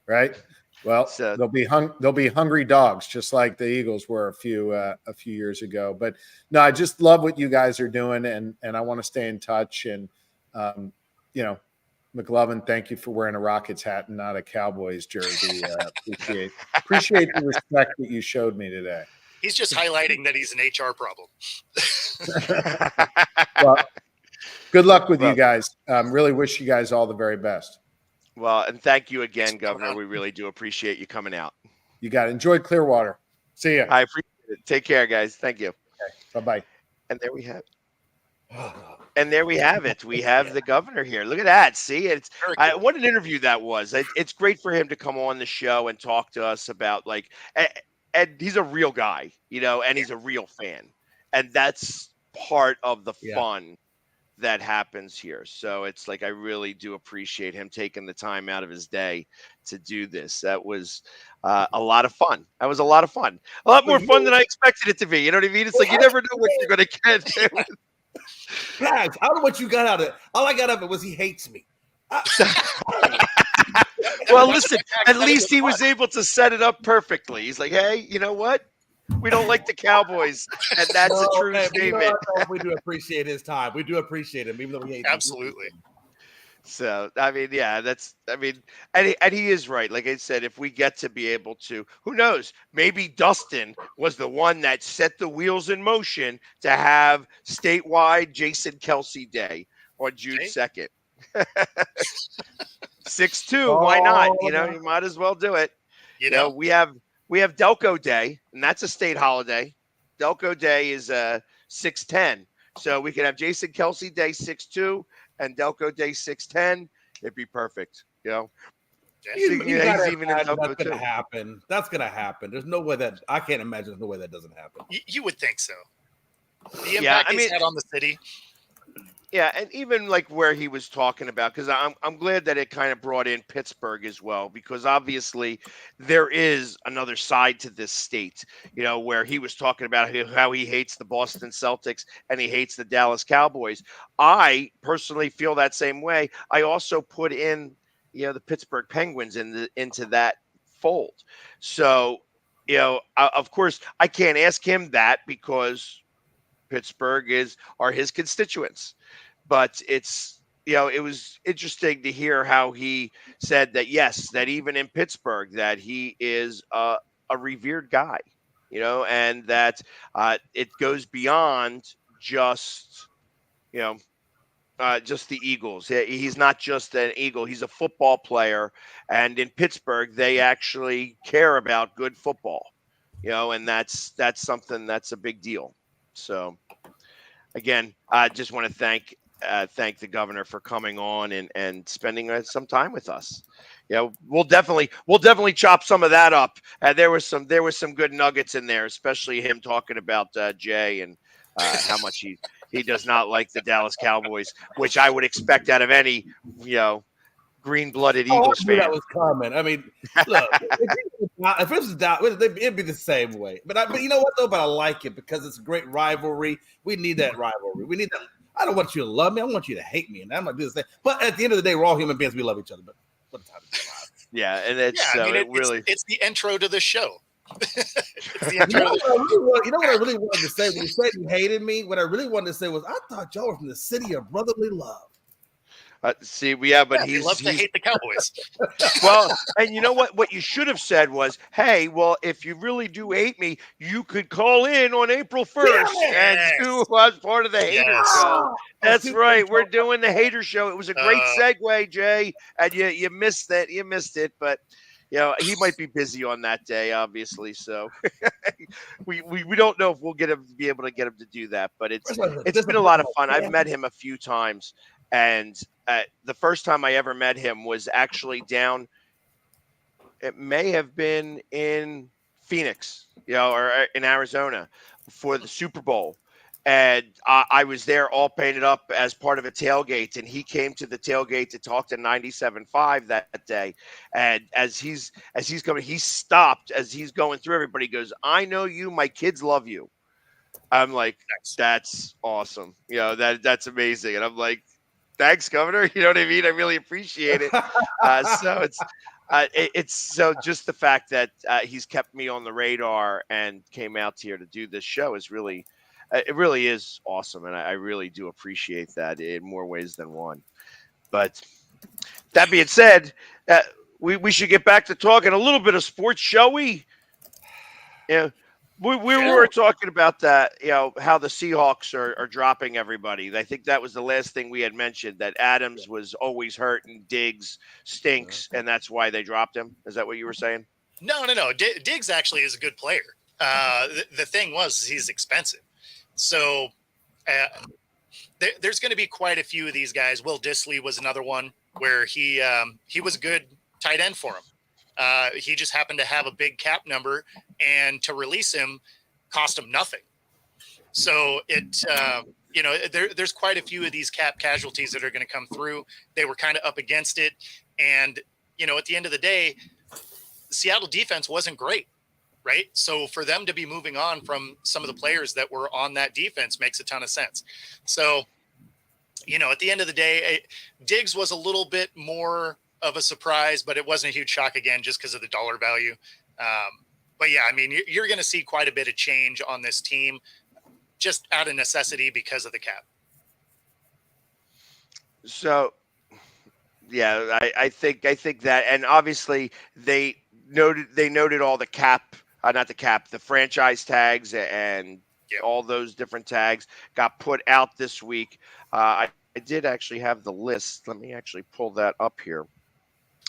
Right. Well, they'll be hungry dogs, just like the Eagles were a few years ago. But no, I just love what you guys are doing, and I want to stay in touch. And McLovin, thank you for wearing a Rockets hat and not a Cowboys jersey. Appreciate the respect that you showed me today. He's just highlighting that he's an HR problem. Well, good luck with you guys. Really wish you guys all the very best. Well, and thank you again, Governor. We really do appreciate you coming out. You got it. Enjoy Clearwater. See ya. I appreciate it. Take care, guys. Thank you. Okay. Bye-bye. And there we have it. We have the governor here. Look at that. See, what an interview that was. It's great for him to come on the show and talk to us about and he's a real guy, and he's a real fan. And that's part of the fun that happens here. So it's like, I really do appreciate him taking the time out of his day to do this. That was a lot of fun. That was a lot of fun. A lot more fun than I expected it to be. You know what I mean? It's like, you never know what you're going to get. Flags, I don't know what you got out of it. All I got out of it was he hates me. Well, listen, at least he was able to set it up perfectly. He's like, hey, you know what? We don't like the Cowboys, and that's a true statement. We do appreciate his time. We do appreciate him, even though we hate him. Absolutely. So, I mean, and he is right. Like I said, if we get to be able to, who knows, maybe Dustin was the one that set the wheels in motion to have statewide Jason Kelce Day on June 2nd. 6-2, why not? You might as well do it. We have Delco Day, and that's a state holiday. Delco Day is 6/10, so we could have Jason Kelce Day 6/2 and Delco Day 6/10. It'd be perfect, He's even in Delco. That's gonna happen. That's gonna happen. There's no way that I can't imagine. There's no way that doesn't happen. You would think so. The impact he's had on the city. Yeah, and even like where he was talking about, because I'm glad that it kind of brought in Pittsburgh as well, because obviously there is another side to this state, where he was talking about how he hates the Boston Celtics and he hates the Dallas Cowboys. I personally feel that same way. I also put in, the Pittsburgh Penguins into that fold. So, of course, I can't ask him that because Pittsburgh are his constituents. But it's it was interesting to hear how he said that, yes, that even in Pittsburgh, that he is a revered guy, and that it goes beyond just, just the Eagles. He's not just an Eagle. He's a football player. And in Pittsburgh, they actually care about good football, and that's something that's a big deal. So again, I just want to thank the governor for coming on and spending some time with us. We'll definitely chop some of that up. There was some good nuggets in there, especially him talking about Jay and how much he does not like the Dallas Cowboys, which I would expect out of any green-blooded Eagles fan. That was coming. I mean, look, if it was Dallas, it'd be the same way. But you know what though? But I like it because it's a great rivalry. We need that rivalry. We need that. I don't want you to love me. I want you to hate me, and I'm not doing this thing. But at the end of the day, we're all human beings. We love each other. But what a time to be alive. Yeah, and it's the intro to the show. You know what I really wanted to say when you said you hated me? What I really wanted to say was I thought y'all were from the city of brotherly love. But he loves to hate the Cowboys. Well, and you know what? What you should have said was, "Hey, well, if you really do hate me, you could call in on April 1st and do as part of the hater show." That's right. We're doing the hater show. It was a great segue, Jay, and you missed that. You missed it, but he might be busy on that day, obviously. So we don't know if we'll be able to get him to do that, but it's been a lot of fun. I've met him a few times. And the first time I ever met him was actually down. It may have been in Phoenix, or in Arizona for the Super Bowl. And I was there all painted up as part of a tailgate. And he came to the tailgate to talk to 97.5 that day. And as he's coming, he stopped as he's going through everybody. He goes, "I know you. My kids love you." I'm like, that's awesome. That's amazing. And I'm like, thanks, Governor. You know what I mean? I really appreciate it. So it's so just the fact that he's kept me on the radar and came out here to do this show is really, it really is awesome. And I really do appreciate that in more ways than one. But that being said, we should get back to talking a little bit of sports, shall we? Yeah. We were talking about that, how the Seahawks are dropping everybody. I think that was the last thing we had mentioned, that Adams was always hurt and Diggs stinks, and that's why they dropped him. Is that what you were saying? No. Diggs actually is a good player. The thing was he's expensive. So there's going to be quite a few of these guys. Will Dissly was another one where he was a good tight end for him. He just happened to have a big cap number, and to release him cost him nothing. So there's quite a few of these cap casualties that are going to come through. They were kind of up against it. And, at the end of the day, the Seattle defense wasn't great, right? So for them to be moving on from some of the players that were on that defense makes a ton of sense. So, at the end of the day, Diggs was a little bit more of a surprise, but it wasn't a huge shock again, just because of the dollar value. But yeah, I mean, you're going to see quite a bit of change on this team just out of necessity because of the cap. So, yeah, I think that, and obviously they noted all the cap, the franchise tags and all those different tags got put out this week. I did actually have the list. Let me actually pull that up here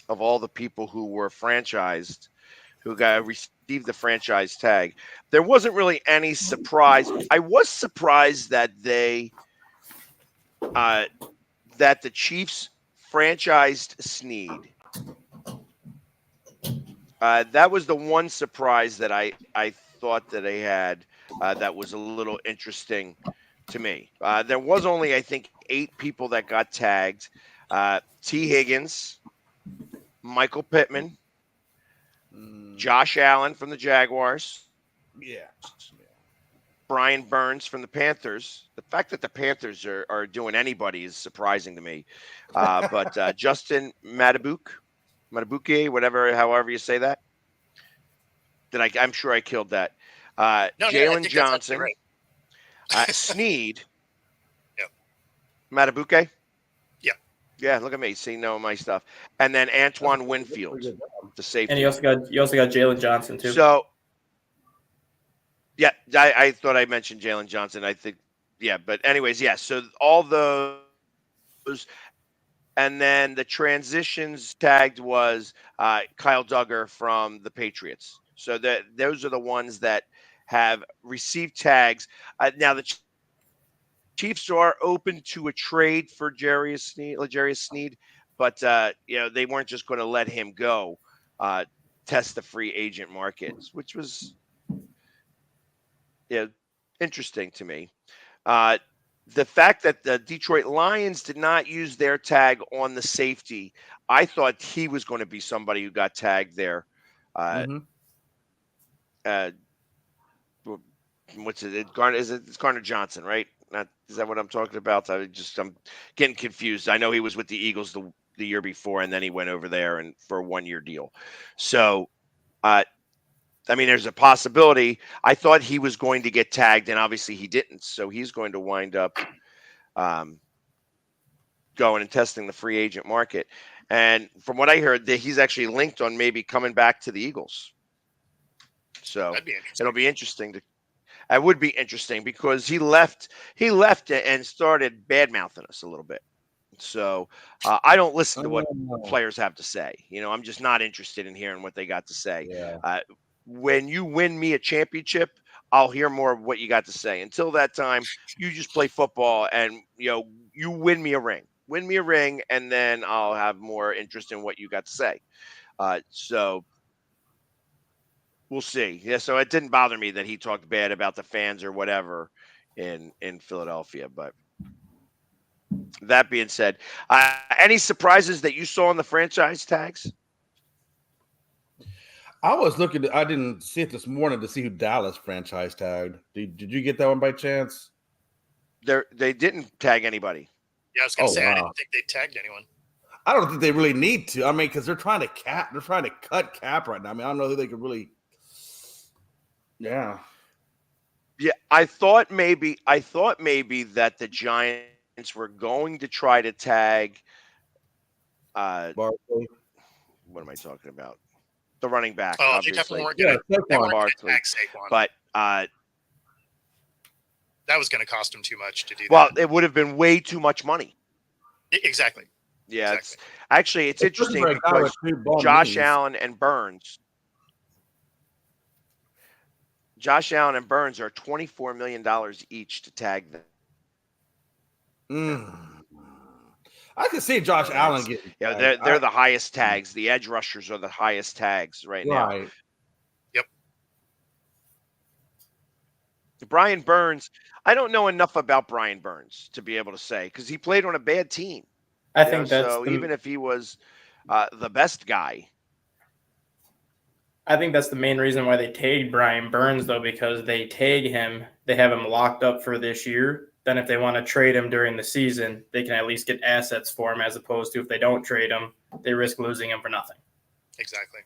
of all the people who were franchised, who received the franchise tag. There wasn't really any surprise. I was surprised that that the Chiefs franchised Snead. That was the one surprise that I thought that they had that was a little interesting to me. There was only, I think, 8 people that got tagged. T. Higgins, Michael Pittman, Josh Allen from the Jaguars. Yeah. Brian Burns from the Panthers. The fact that the Panthers are doing anybody is surprising to me. But Justin Matabuke, however you say that. I'm sure I killed that. Jalen Johnson. Right. Snead. Yep. Matabuke. Yeah. Yeah, look at me. See, know my stuff. And then Antoine Winfield, the safety. And you also got Jalen Johnson too. So, yeah, I thought I mentioned Jalen Johnson. I think, yeah, but anyways, yeah. So all those, and then the transitions tagged was Kyle Duggar from the Patriots. So those are the ones that have received tags. Now the Chiefs are open to a trade for L'Jarius Sneed, but they weren't just going to let him go. Test the free agent market, which was interesting to me. The fact that the Detroit Lions did not use their tag on the safety, I thought he was going to be somebody who got tagged there. What's it? It's Garner Johnson, right? Is that what I'm talking about? I'm getting confused. I know he was with the Eagles the year before, and then he went over there and for a 1-year deal. So, there's a possibility. I thought he was going to get tagged, and obviously he didn't. So he's going to wind up going and testing the free agent market. And from what I heard, that he's actually linked on maybe coming back to the Eagles. So it'll be interesting to. It would be interesting because he left and started bad-mouthing us a little bit. So I don't listen to what players have to say. I'm just not interested in hearing what they got to say. Yeah. When you win me a championship, I'll hear more of what you got to say. Until that time, you just play football and, you win me a ring. Win me a ring, and then I'll have more interest in what you got to say. So we'll see. Yeah, so it didn't bother me that he talked bad about the fans or whatever in Philadelphia. But that being said, any surprises that you saw in the franchise tags? I was looking. I didn't see it this morning to see who Dallas franchise tagged. Did you get that one by chance? They didn't tag anybody. Yeah, I was going to say, wow. I didn't think they tagged anyone. I don't think they really need to. Because they're trying to cut cap right now. I don't know who they could really. Yeah. Yeah, I thought maybe that the Giants were going to try to tag. Barkley. What am I talking about? The running back. Oh, obviously. they definitely weren't going to tag Saquon. But that was going to cost him too much to do that. Well, it would have been way too much money. Exactly. Yeah, exactly. It's interesting because Josh Allen and Burns are $24 million each to tag them. I can see Josh Allen getting. Yeah, they're the highest tags. The edge rushers are the highest tags right now. Right. Yep. Brian Burns, I don't know enough about Brian Burns to be able to say because he played on a bad team. I think that's so. Even if he was the best guy, I think that's the main reason why they tagged Brian Burns, though, because they tag him, they have him locked up for this year. Then if they want to trade him during the season, they can at least get assets for him, as opposed to if they don't trade him, they risk losing him for nothing. Exactly.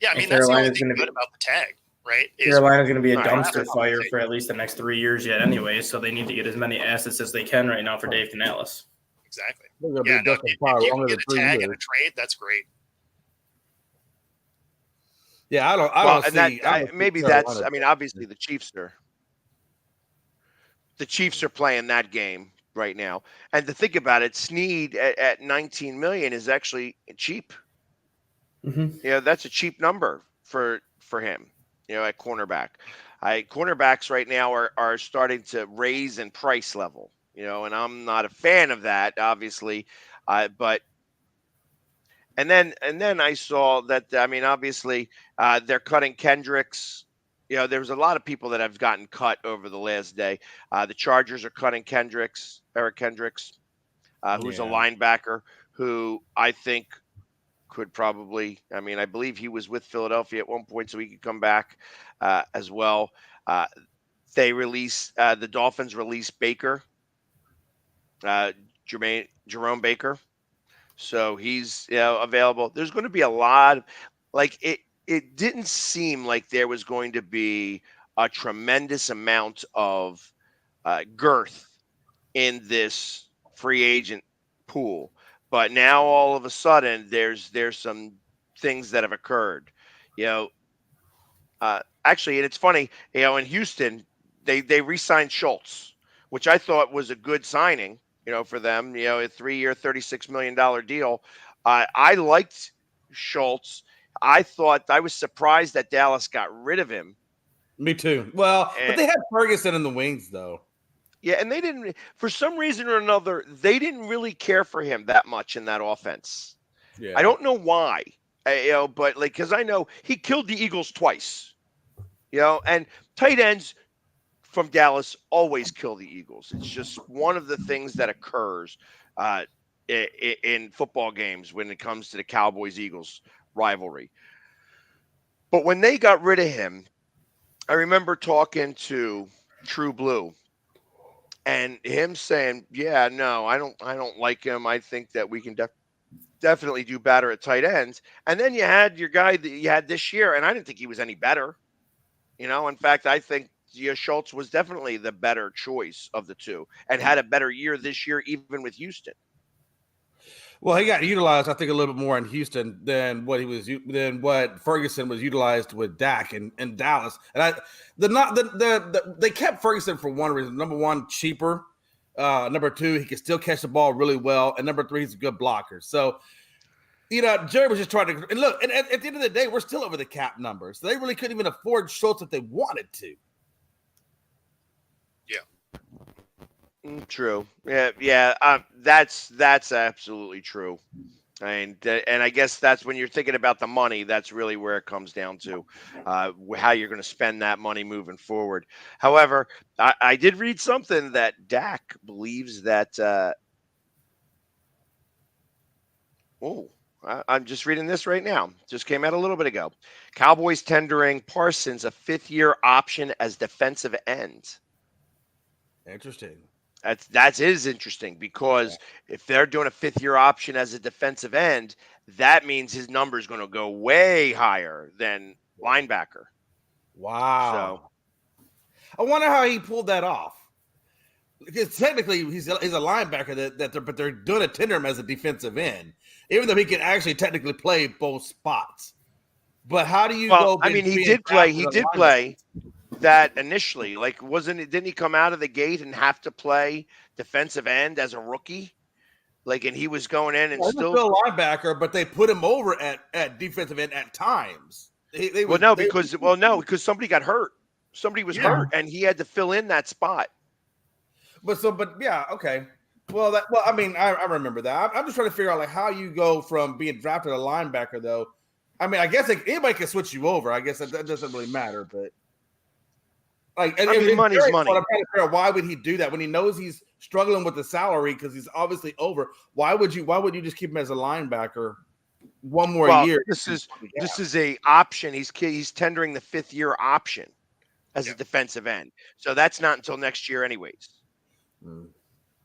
Yeah, that's the only thing good about the tag, right? Carolina's going to be a dumpster fire for at least the next 3 years yet anyway, so they need to get as many assets as they can right now for Dave Canales. Exactly. Yeah, if you can get a tag and a trade, that's great. Yeah, I don't see. Obviously the Chiefs are. The Chiefs are playing that game right now, and to think about it, Sneed at $19 million is actually cheap. Mm-hmm. That's a cheap number for him. At cornerback, cornerbacks right now are starting to raise in price level. And I'm not a fan of that, obviously, but. And then I saw that. Obviously, they're cutting Kendricks. There's a lot of people that have gotten cut over the last day. The Chargers are cutting Eric Kendricks, who's a linebacker who I think could probably. I believe he was with Philadelphia at one point, so he could come back as well. The Dolphins release Baker, Jerome Baker. So he's available. There's going to be a lot of it didn't seem like there was going to be a tremendous amount of girth in this free agent pool. But now all of a sudden there's some things that have occurred. Actually, and it's funny, in Houston, they re-signed Schultz, which I thought was a good signing, for them, a 3-year, $36 million deal. I liked Schultz. I was surprised that Dallas got rid of him. Me too. Well, but they had Ferguson in the wings, though. Yeah, and they didn't, for some reason or another, they didn't really care for him that much in that offense. Yeah. I don't know why, but because I know he killed the Eagles twice, and tight ends from Dallas always kill the Eagles. It's just one of the things that occurs in football games when it comes to the Cowboys-Eagles rivalry. But when they got rid of him, I remember talking to True Blue and him saying, "Yeah, no, I don't like him. I think that we can definitely do better at tight ends." And then you had your guy that you had this year, and I didn't think he was any better. In fact, I think Schultz was definitely the better choice of the two and had a better year this year, even with Houston. Well, he got utilized, I think, a little bit more in Houston than what Ferguson was utilized with Dak in Dallas. And they kept Ferguson for one reason. Number one, cheaper. Number two, he can still catch the ball really well. And number three, he's a good blocker. So, Jerry was just trying to – and look, and at the end of the day, we're still over the cap number. So they really couldn't even afford Schultz if they wanted to. True. Yeah. That's absolutely true. And I guess that's when you're thinking about the money. That's really where it comes down to how you're going to spend that money moving forward. However, I did read something that Dak believes that. I'm just reading this right now. Just came out a little bit ago. Cowboys tendering Parsons a 5th-year option as defensive end. Interesting. That is interesting because if they're doing a 5th-year option as a defensive end, that means his number is going to go way higher than linebacker. Wow. So, I wonder how he pulled that off. Because technically he's a linebacker but they're doing a tender him as a defensive end, even though he can actually technically play both spots. But how do you go? I mean, he did play that initially. Didn't he come out of the gate and have to play defensive end as a rookie? And he was going in and still a linebacker, but they put him over at defensive end at times. Because somebody got hurt. Somebody was hurt, and he had to fill in that spot. But yeah, okay. Well, I mean, I remember that. I'm just trying to figure out how you go from being drafted a linebacker, though. I mean, I guess anybody can switch you over. I guess that doesn't really matter, but money's money. I'm trying to figure out why would he do that when he knows he's struggling with the salary because he's obviously over. Why would you just keep him as a linebacker one more year? This is a option. He's tendering the 5th-year option as a defensive end, so that's not until next year, anyways.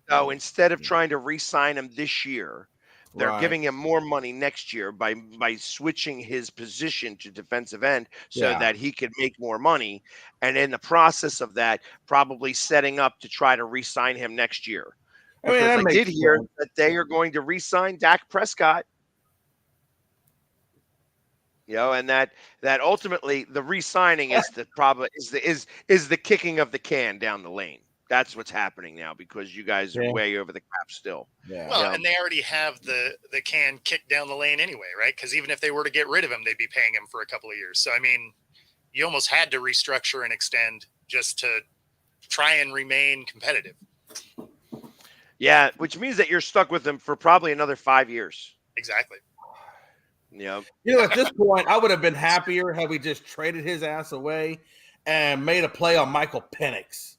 So instead of trying to re-sign him this year, they're giving him more money next year by switching his position to defensive end so that he could make more money. And in the process of that, probably setting up to try to re-sign him next year. Because I did hear that they are going to re-sign Dak Prescott. And that ultimately the re-signing is the kicking of the can down the lane. That's what's happening now because you guys are way over the cap still. Yeah. Well, and they already have the can kicked down the lane anyway, right? Because even if they were to get rid of him, they'd be paying him for a couple of years. So, I mean, you almost had to restructure and extend just to try and remain competitive. Yeah, which means that you're stuck with him for probably another 5 years. Exactly. Yeah. At this point, I would have been happier had we just traded his ass away and made a play on Michael Penix.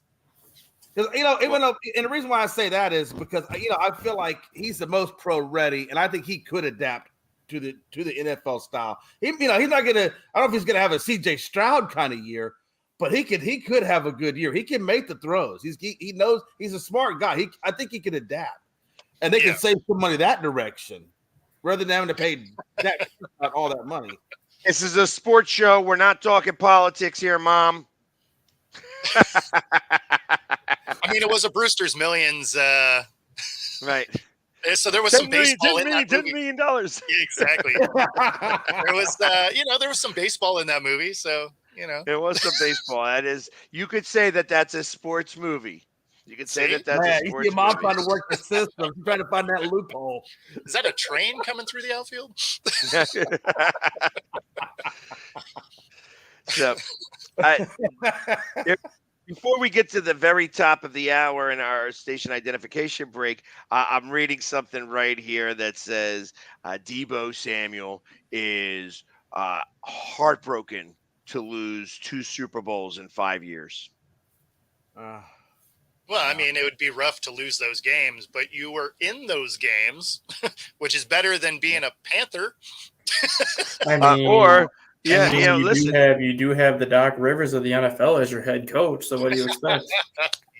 Because and the reason why I say that is because I feel like he's the most pro ready, and I think he could adapt to the NFL style. He's not gonna. I don't know if he's gonna have a CJ Stroud kind of year, but he could have a good year. He can make the throws. He knows he's a smart guy. I think he can adapt, and they can save some money that direction rather than having to pay all that money. This is a sports show. We're not talking politics here, Mom. I mean, it was a Brewster's Millions. Right. So there was $10 some million, baseball $10 in million, that $10 movie. million. Yeah, exactly. There was, there was some baseball in that movie. So, It was some baseball. That is, you could say that that's a sports movie. You could say See? that that's Man, a you see sports your mom movie. trying to work the system. She's trying to find that loophole. Is that a train coming through the outfield? So, before we get to the very top of the hour in our station identification break, I'm reading something right here that says Deebo Samuel is heartbroken to lose 2 Super Bowls in 5 years. Well, I mean, it would be rough to lose those games, but you were in those games, which is better than being a Panther. I mean, listen. You do have the Doc Rivers of the NFL as your head coach. So what do you expect?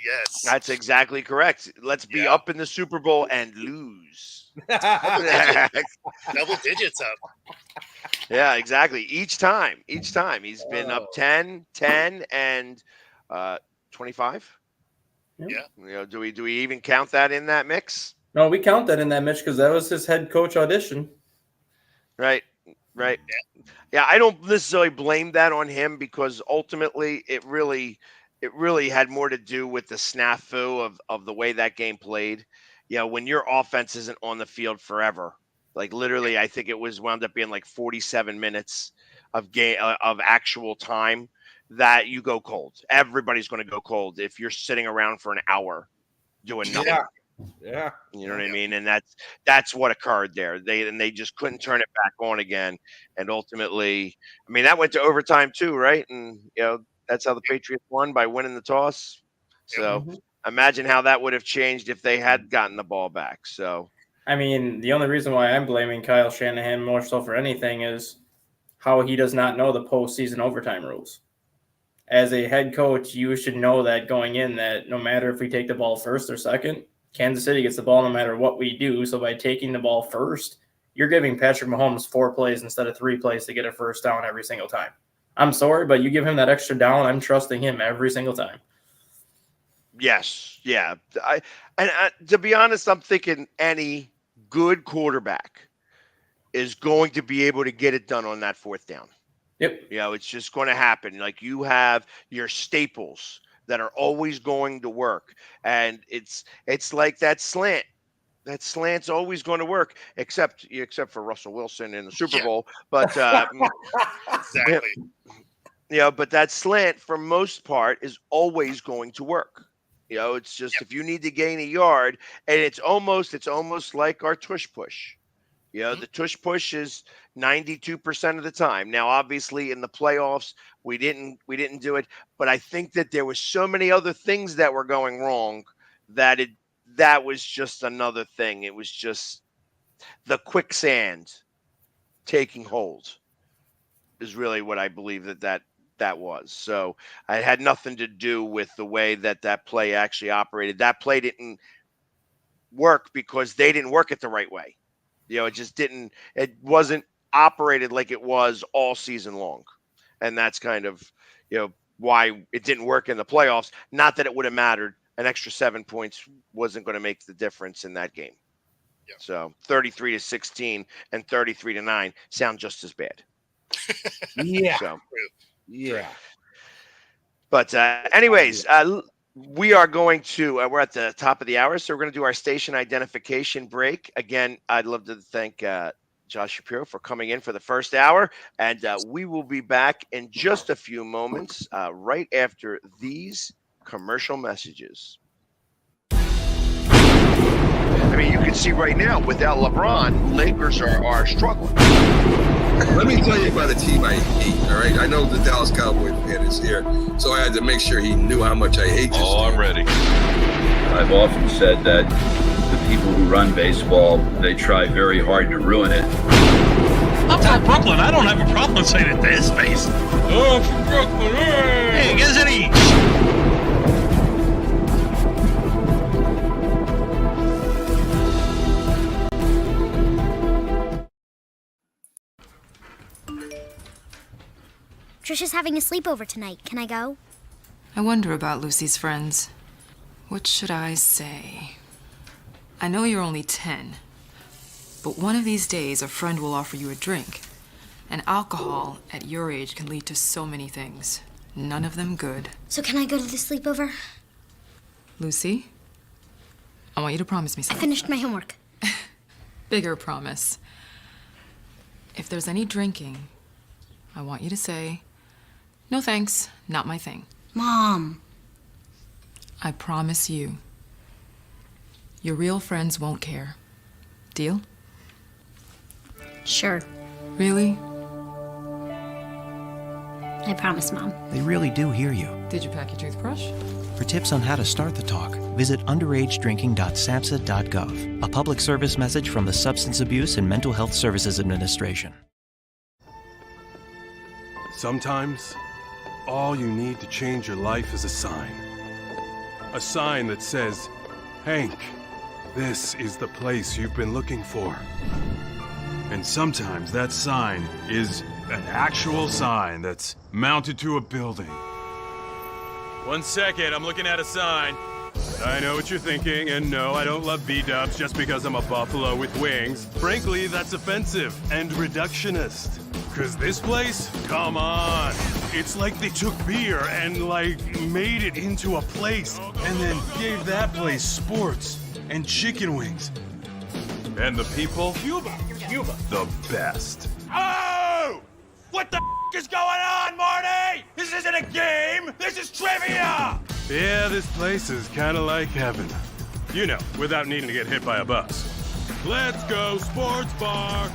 Yes, that's exactly correct. Let's be up in the Super Bowl and lose. Double digits up. Yeah, exactly. Each time he's been up 10, and 25. Yeah. Do we even count that in that mix? No, we count that in that mix because that was his head coach audition. Right. Yeah, I don't necessarily blame that on him because ultimately it really had more to do with the snafu of the way that game played. When your offense isn't on the field forever, like literally, I think it wound up being like 47 minutes of game of actual time that you go cold. Everybody's going to go cold if you're sitting around for an hour doing nothing. Yeah. You know what I mean? And that's what occurred there. They just couldn't turn it back on again. And ultimately, I mean, that went to overtime too, right? And that's how the Patriots won, by winning the toss. So imagine how that would have changed if they had gotten the ball back. So I mean, the only reason why I'm blaming Kyle Shanahan more so for anything is how he does not know the postseason overtime rules. As a head coach, you should know that going in, that no matter if we take the ball first or second, Kansas City gets the ball no matter what we do. So by taking the ball first, you're giving Patrick Mahomes 4 plays instead of 3 plays to get a first down every single time. I'm sorry, but you give him that extra down, I'm trusting him every single time. Yes, yeah. To be honest, I'm thinking any good quarterback is going to be able to get it done on that 4th down. Yep. It's just going to happen. Like you have your staples that are always going to work. And it's like that slant. That slant's always going to work, except for Russell Wilson in the Super Bowl. But exactly. But that slant for most part is always going to work. It's just if you need to gain a yard, and it's almost like our tush push. The tush push is 92% of the time. Now, obviously, in the playoffs, we didn't do it, but I think that there was so many other things that were going wrong that was just another thing. It was just the quicksand taking hold is really what I believe that was. So it had nothing to do with the way that play actually operated. That play didn't work because they didn't work it the right way. It wasn't operated like it was all season long. And that's kind of, why it didn't work in the playoffs. Not that it would have mattered. An extra 7 points wasn't going to make the difference in that game. Yep. So 33-16 and 33-9 sound just as bad. Yeah. So, yeah. But anyways, we are going to, we're at the top of the hour, so we're going to do our station identification break. Again, I'd love to thank Josh Shapiro for coming in for the first hour, and we will be back in just a few moments right after these commercial messages. I mean, you can see right now, without LeBron, Lakers are struggling. Let me tell you about a team I hate, all right? I know the Dallas Cowboy fan is here, so I had to make sure he knew how much I hate this team. I'm ready. I've often said that the people who run baseball, they try very hard to ruin it. I'm from Brooklyn. I don't have a problem saying it to his face. Oh, I'm from Brooklyn. Hey, guys, any? Trisha's having a sleepover tonight. Can I go? I wonder about Lucy's friends. What should I say? I know you're only 10, but one of these days a friend will offer you a drink. And alcohol at your age can lead to so many things. None of them good. So can I go to the sleepover? Lucy, I want you to promise me I something. finished my homework. Bigger promise. If there's any drinking, I want you to say, "No thanks, not my thing." Mom. I promise you, your real friends won't care. Deal? Sure. Really? I promise, Mom. They really do hear you. Did you pack your toothbrush? For tips on how to start the talk, visit underagedrinking.samhsa.gov, a public service message from the Substance Abuse and Mental Health Services Administration. Sometimes, all you need to change your life is a sign. A sign that says, "Hank, this is the place you've been looking for." And sometimes that sign is an actual sign that's mounted to a building. One second, I'm looking at a sign. I know what you're thinking, and no, I don't love B-dubs just because I'm a buffalo with wings. Frankly, that's offensive and reductionist. Cause this place, come on. It's like they took beer and made it into a place and then gave that place sports and chicken wings. And the people? Cuba. The best. Oh! What the is going on, Marty? This isn't a game. This is trivia. Yeah, this place is kind of like heaven. You know, without needing to get hit by a bus. Let's go, sports bar.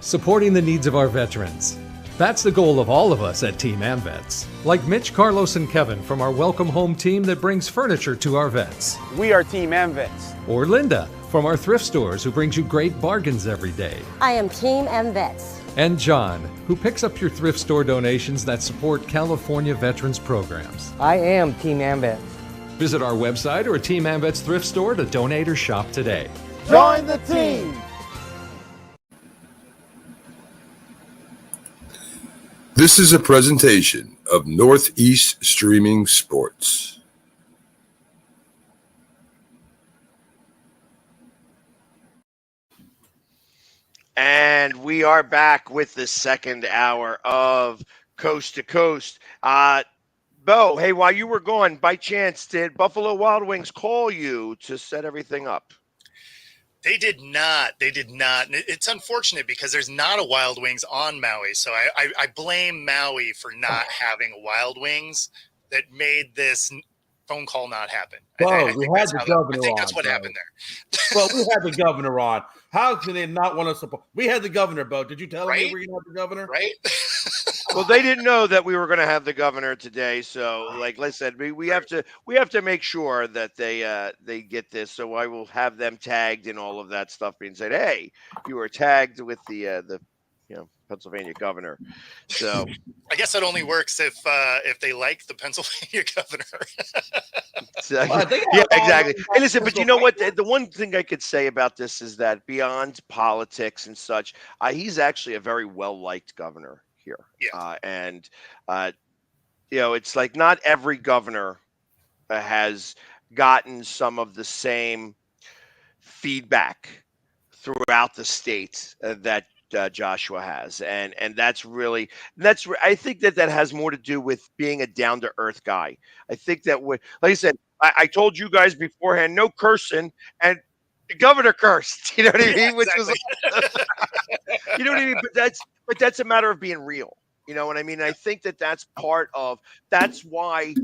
Supporting the needs of our veterans. That's the goal of all of us at Team AmVets. Like Mitch, Carlos, and Kevin from our Welcome Home team that brings furniture to our vets. We are Team AmVets. Or Linda from our thrift stores who brings you great bargains every day. I am Team AmVets. And John, who picks up your thrift store donations that support California veterans programs. I am Team AmVets. Visit our website or a Team AmVets thrift store to donate or shop today. Join the team! This is a presentation of Northeast Streaming Sports. And we are back with the second hour of Coast to Coast. Bo, hey, while you were gone, by chance, did Buffalo Wild Wings call you to set everything up? They did not. They did not. And it's unfortunate because there's not a Wild Wings on Maui. So I blame Maui for not having a Wild Wings that made this phone call not happen. Well, we had the governor on. I think that's what happened there. Well, we had the governor on. How can they not want to support? We had the governor, Bo. Did you tell them we were going to have the governor? Right. Well, they didn't know that we were going to have the governor today. So, like I said, we have to make sure that they get this. So I will have them tagged in all of that stuff, being said, "Hey, you were tagged with the Pennsylvania governor." So I guess that only works if they like the Pennsylvania governor. Yeah, exactly. Hey, listen, but you know what? The one thing I could say about this is that beyond politics and such, he's actually a very well-liked governor here. Yeah. It's like not every governor has gotten some of the same feedback throughout the state that Joshua has, and I think that has more to do with being a down to earth guy. I think that like I said, I told you guys beforehand, no cursing, and the governor cursed. You know what I mean? Which was, you know what I mean? But that's a matter of being real. You know what I mean? I think that's why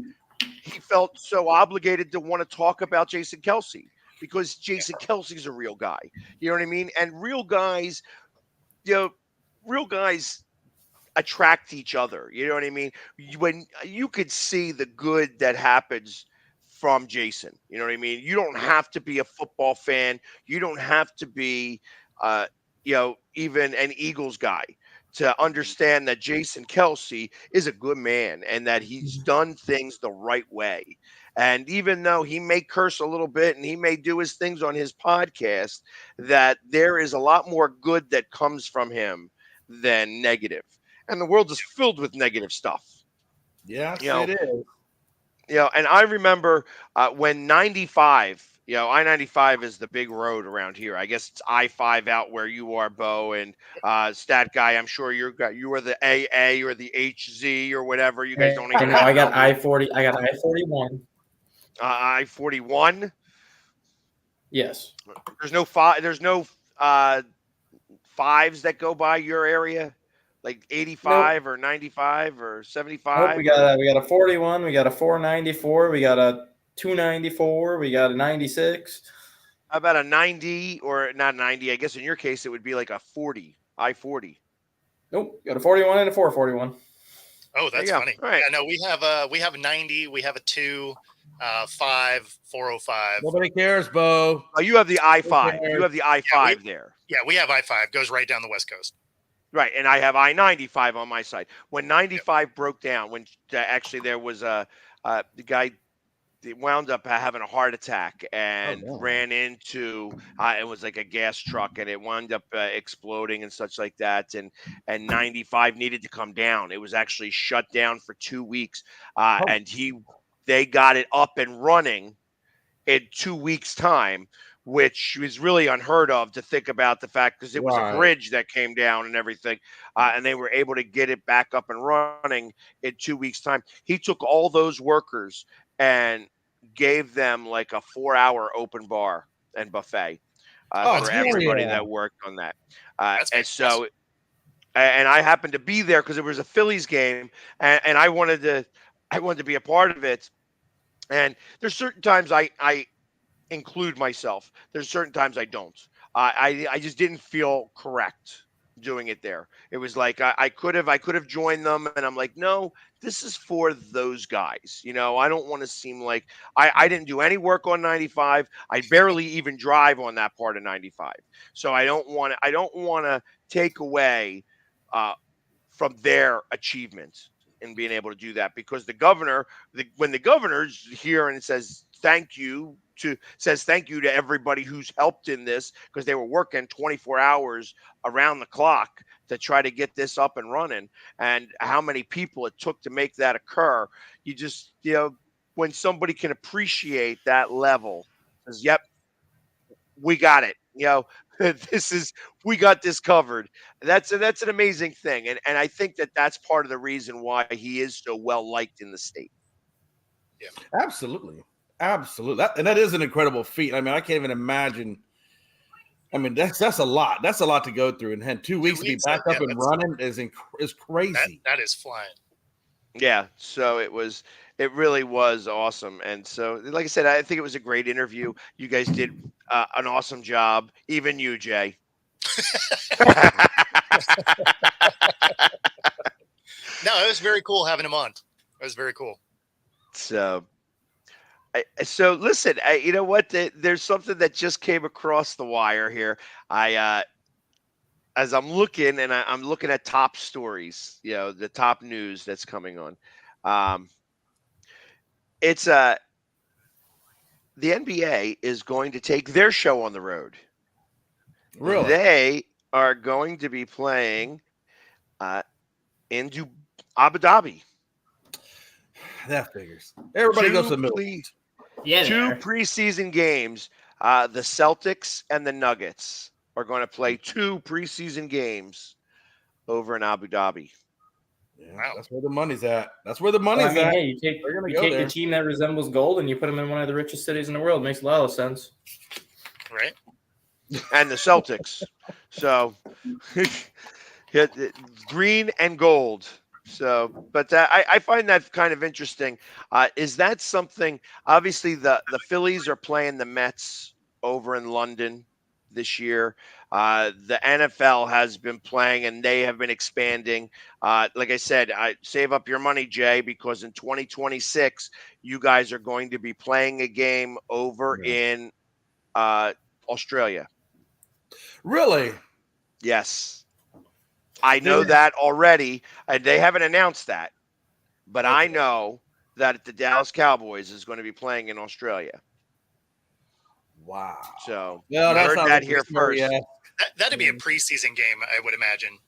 he felt so obligated to want to talk about Jason Kelce, because Jason Kelce's a real guy. You know what I mean? And real guys attract each other. You know what I mean? When you could see the good that happens from Jason, you know what I mean? You don't have to be a football fan. You don't have to be, even an Eagles guy to understand that Jason Kelce is a good man and that he's done things the right way. And even though he may curse a little bit and he may do his things on his podcast, that there is a lot more good that comes from him than negative. And the world is filled with negative stuff. Yeah, it is. And I remember when 95 You know, I-95 is the big road around here. I guess it's I-5 out where you are, Bo, and Stat Guy. I'm sure you are the AA or the HZ or whatever. You guys don't even. No, I got I-40. I got I-41. I-41. Yes. There's no five. There's no fives that go by your area, like 85 or 95 or 75. Nope, we got a 41. We got a 494. We got a 294. We got a 96. How about a 90 or not 90? I guess in your case it would be like a 40, I-40. Nope, got a 41 and a 441. Oh, that's funny. Right. Yeah, no, we have a 90, we have a 2, 5, 405. Nobody cares, Bo. Oh, you have the I-5. You have the I-5 there. Yeah, we have I-5. Goes right down the West Coast. Right, and I have I-95 on my side. When 95 broke down, when actually there was the guy wound up having a heart attack and ran into it was like a gas truck, and it wound up exploding and such like that, and 95 needed to come down. It was actually shut down for 2 weeks, and they got it up and running in 2 weeks time, which was really unheard of to think about the fact, because it was a bridge that came down and everything, and they were able to get it back up and running in 2 weeks time. He took all those workers and gave them like a 4-hour open bar and buffet for everybody that worked on that. And so, and I happened to be there because it was a Phillies game, and I wanted to be a part of it. And there's certain times I include myself. There's certain times I don't. I just didn't feel correct doing it there. It was like I could have joined them, and I'm like, no, this is for those guys. You know, I don't want to seem like I didn't do any work on 95. I barely even drive on that part of 95. So I don't want to take away from their achievements in being able to do that, because the governor, when the governor's here and says thank you to everybody who's helped in this, because they were working 24 hours around the clock to try to get this up and running, and how many people it took to make that occur. You just, when somebody can appreciate that level, says, yep, we got it. We got this covered. That's an amazing thing. And I think that's part of the reason why he is so well liked in the state. Yeah, absolutely. Absolutely. And that is an incredible feat. I mean, I can't even imagine. I mean, that's a lot. That's a lot to go through. And 2 weeks to be back up and running is crazy. That is flying. Yeah. So it really was awesome. And so, like I said, I think it was a great interview. You guys did an awesome job. Even you, Jay. No, it was very cool having him on. It was very cool. So listen, you know what? There's something that just came across the wire here. As I'm looking, and I'm looking at top stories, the top news that's coming on. It's the NBA is going to take their show on the road. Really? They are going to be playing in Abu Dhabi. That figures. Everybody goes to the Middle East. Yeah, two preseason games. The Celtics and the Nuggets are going to play 2 preseason games over in Abu Dhabi. Yeah, wow. That's where the money's at. That's where the money's at. Hey, you take the team that resembles gold and you put them in one of the richest cities in the world. Makes a lot of sense. Right. And the Celtics. So green and gold. So, but I find that kind of interesting. Is that something? Obviously, the Phillies are playing the Mets over in London this year. The NFL has been playing, and they have been expanding. Like I said, save up your money, Jay, because in 2026, you guys are going to be playing a game over in Australia. Really? Yes. I know that already, and they haven't announced that, but I know that the Dallas Cowboys is going to be playing in Australia. Wow. So you heard that here first. Yeah. That'd be a preseason game, I would imagine.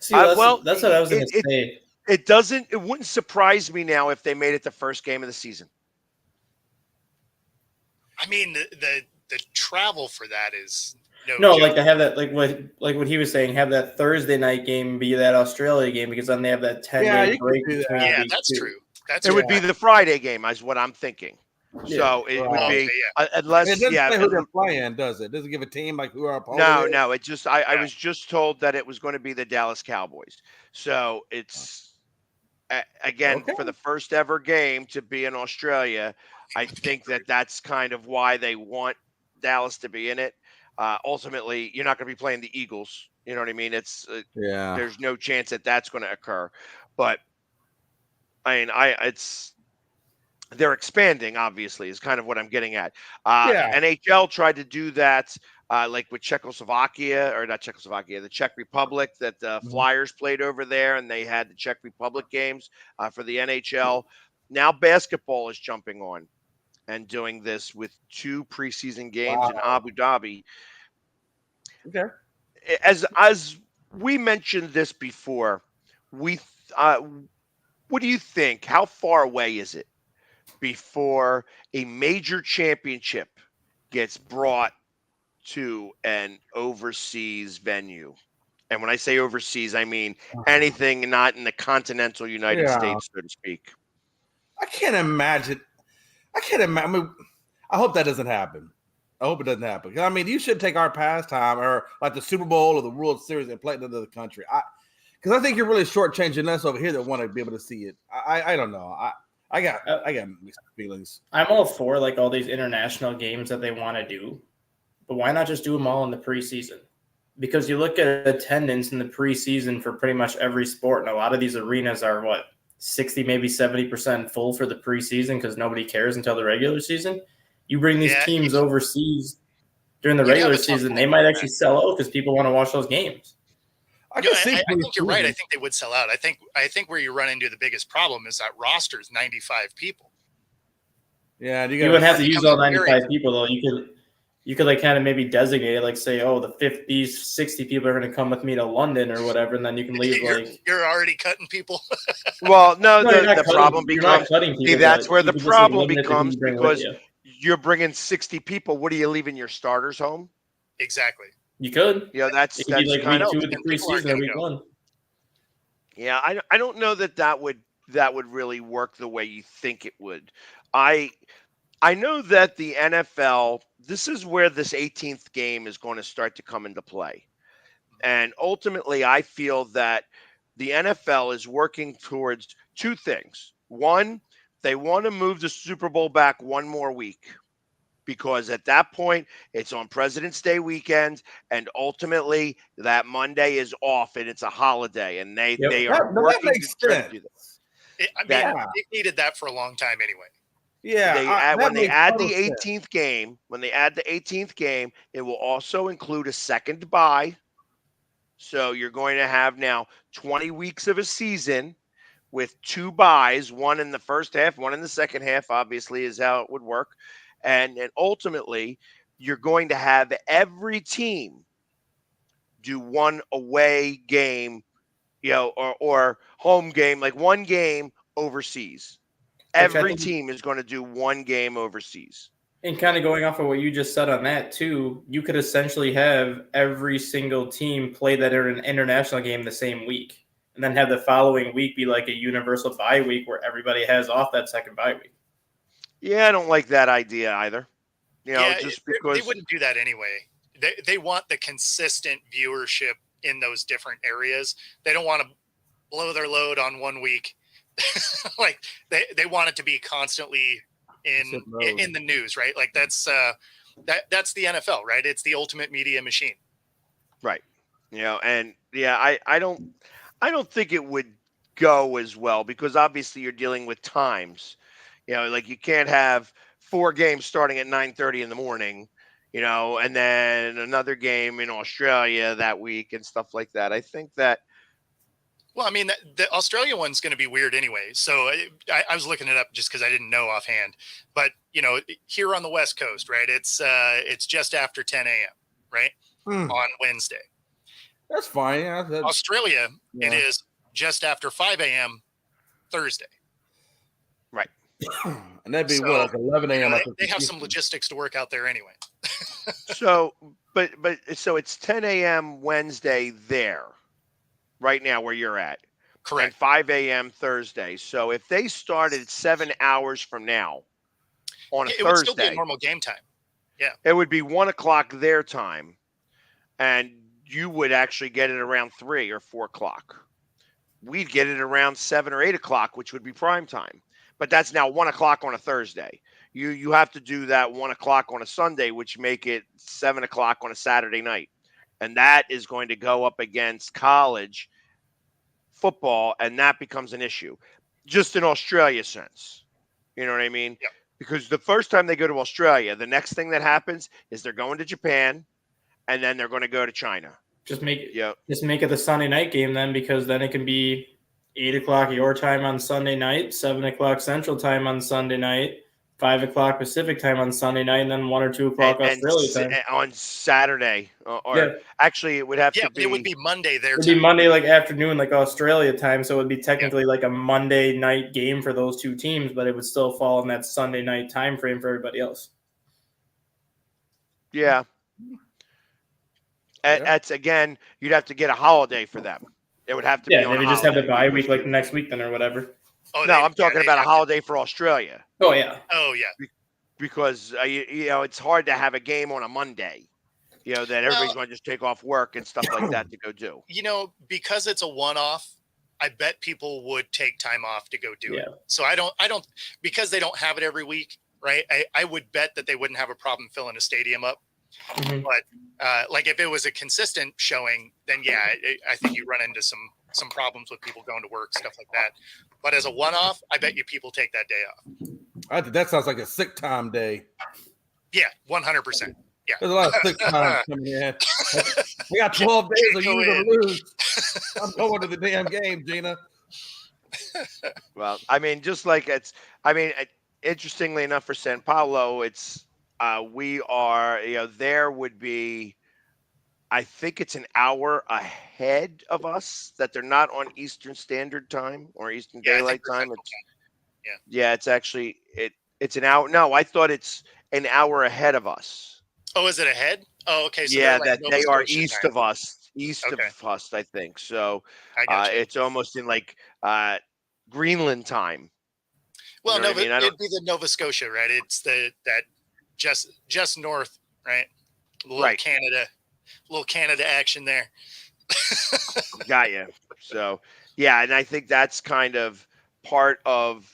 See, that's what I was going to say. It wouldn't surprise me now if they made it the first game of the season. I mean, the the travel for that is no, joke. like to have that, like what he was saying, have that Thursday night game be that Australia game because then they have that 10-day break between. Yeah, that's true. It would be the Friday game, is what I'm thinking. So it would be unless it doesn't say who they're playing, does it? Does it give a team like who our opponent? No. It just I was just told that it was going to be the Dallas Cowboys. So it's again for the first ever game to be in Australia. I think that's kind of why they want Dallas to be in it. Ultimately, you're not going to be playing the Eagles. You know what I mean? It's there's no chance that that's going to occur. But I mean, they're expanding. Obviously, is kind of what I'm getting at. NHL tried to do that, like with Czechoslovakia, or not Czechoslovakia, the Czech Republic. That the Flyers played over there, and they had the Czech Republic games for the NHL. Now basketball is jumping on and doing this with 2 preseason games in Abu Dhabi. Okay. As we mentioned this before, what do you think? How far away is it before a major championship gets brought to an overseas venue? And when I say overseas, I mean anything not in the continental United States, so to speak. I can't imagine. I mean, I hope that doesn't happen. I hope it doesn't happen. I mean, you should take our pastime or like the Super Bowl or the World Series and play it into the country. Because I think you're really shortchanging us over here that want to be able to see it. I don't know. I got mixed feelings. I'm all for like all these international games that they want to do, but why not just do them all in the preseason? Because you look at attendance in the preseason for pretty much every sport, and a lot of these arenas are 60, maybe 70% full for the preseason because nobody cares until the regular season. You bring these teams overseas during the regular season, they might actually sell out because people want to watch those games. I think you're right. I think they would sell out. I think where you run into the biggest problem is that roster is 95 people. Yeah, you wouldn't have to use all 95 people though. You could like kind of maybe designate it, like say, the 50, 60 people are going to come with me to London or whatever, and then you can leave. You're already cutting people. Well, no, the problem becomes that's where the problem becomes because you're bringing 60 people. What are you leaving your starters home? Exactly. You could. Yeah, that's like kind of week 2 of the preseason or week 1. Yeah, I don't know that would really work the way you think it would. I know that the NFL, this is where this 18th game is going to start to come into play. And ultimately, I feel that the NFL is working towards 2 things. One, they want to move the Super Bowl back 1 more week because at that point, it's on President's Day weekend, and ultimately, that Monday is off, and it's a holiday, and they are working to try to do this. They needed that for a long time anyway. Yeah, when they add the 18th game, it will also include a second bye. So you're going to have now 20 weeks of a season with 2 byes, 1 in the first half, 1 in the second half, obviously is how it would work. And ultimately, you're going to have every team do 1 away game, or home game, like 1 game overseas. Every team is going to do 1 game overseas. And kind of going off of what you just said on that too, you could essentially have every single team play that international game the same week, and then have the following week be like a universal bye week where everybody has off that second bye week. Yeah, I don't like that idea either. Just because they wouldn't do that anyway. They want the consistent viewership in those different areas. They don't want to blow their load on 1 week. Like they want it to be constantly in the news, right? Like that's the NFL, right? It's the ultimate media machine, right? And I don't think it would go as well because obviously you're dealing with times. Like you can't have 4 games starting at 9:30 in the morning, and then another game in Australia that week and stuff like that. I think that. Well, I mean, the Australia one's going to be weird anyway. So I was looking it up just because I didn't know offhand. But, here on the West Coast, right, it's just after 10 a.m., right, on Wednesday. That's fine. Yeah, Australia, it is just after 5 a.m. Thursday. Right. And that'd be like 11 a.m. They have some logistics to work out there anyway. So, so it's 10 a.m. Wednesday there, right now where you're at. Correct. And 5 a.m. Thursday. So if they started 7 hours from now on a it Thursday, would still be a normal game time. Yeah. It would be 1 o'clock their time, and you would actually get it around 3 or 4 o'clock. We'd get it around 7 or 8 o'clock, which would be prime time. But that's now 1 o'clock on a Thursday. You have to do that 1 o'clock on a Sunday, which make it 7 o'clock on a Saturday night. And that is going to go up against college football, and that becomes an issue. Just in Australia sense. You know what I mean? Yep. Because the first time they go to Australia, the next thing that happens is they're going to Japan, and then they're going to go to China. Just make it the Sunday night game then, because then it can be 8 o'clock your time on Sunday night, 7 o'clock Central time on Sunday night, 5 o'clock Pacific time on Sunday night, and then 1 or 2 o'clock Australia time on Saturday. Actually, it would have to be. It would be Monday there. It would be Monday like afternoon, like Australia time. So it would be technically like a Monday night game for those two teams, but it would still fall in that Sunday night time frame for everybody else. Yeah. That's again, you'd have to get a holiday for them. It would have to be. Yeah, maybe just have the bye week like the next week then or whatever. Oh, no, I'm talking about a holiday for Australia. Oh yeah. Oh yeah. Because you know it's hard to have a game on a Monday. You know that everybody's going to just take off work and stuff like that to go do. You know, because it's a one-off, I bet people would take time off to go do it. So I don't because they don't have it every week, right? I would bet that they wouldn't have a problem filling a stadium up. Mm-hmm. But like if it was a consistent showing, then yeah, I think you run into some problems with people going to work, stuff like that. But as a one-off, I bet you people take that day off. I think that sounds like a sick time day. Yeah, 100%. Yeah, there's a lot of sick time coming in. We got 12 days of you to lose. I'm going to the damn game, Gina. Well, I mean, just like interestingly enough for San Paulo, it's we are, there would be, I think it's an hour ahead of us that they're not on Eastern Standard Time or Eastern Daylight Time. It's actually it's an hour. No, I thought it's an hour ahead of us. Oh, is it ahead? Oh, okay. So yeah, like that Nova they are Scotia east time. of us, of us, I think. So I got you. it's almost in like Greenland time. Well, You know what I mean? I it'd don't- be the Nova Scotia, right? It's that just north, right? Little Right. Canada action there. Got you. So yeah, and I think that's kind of part of,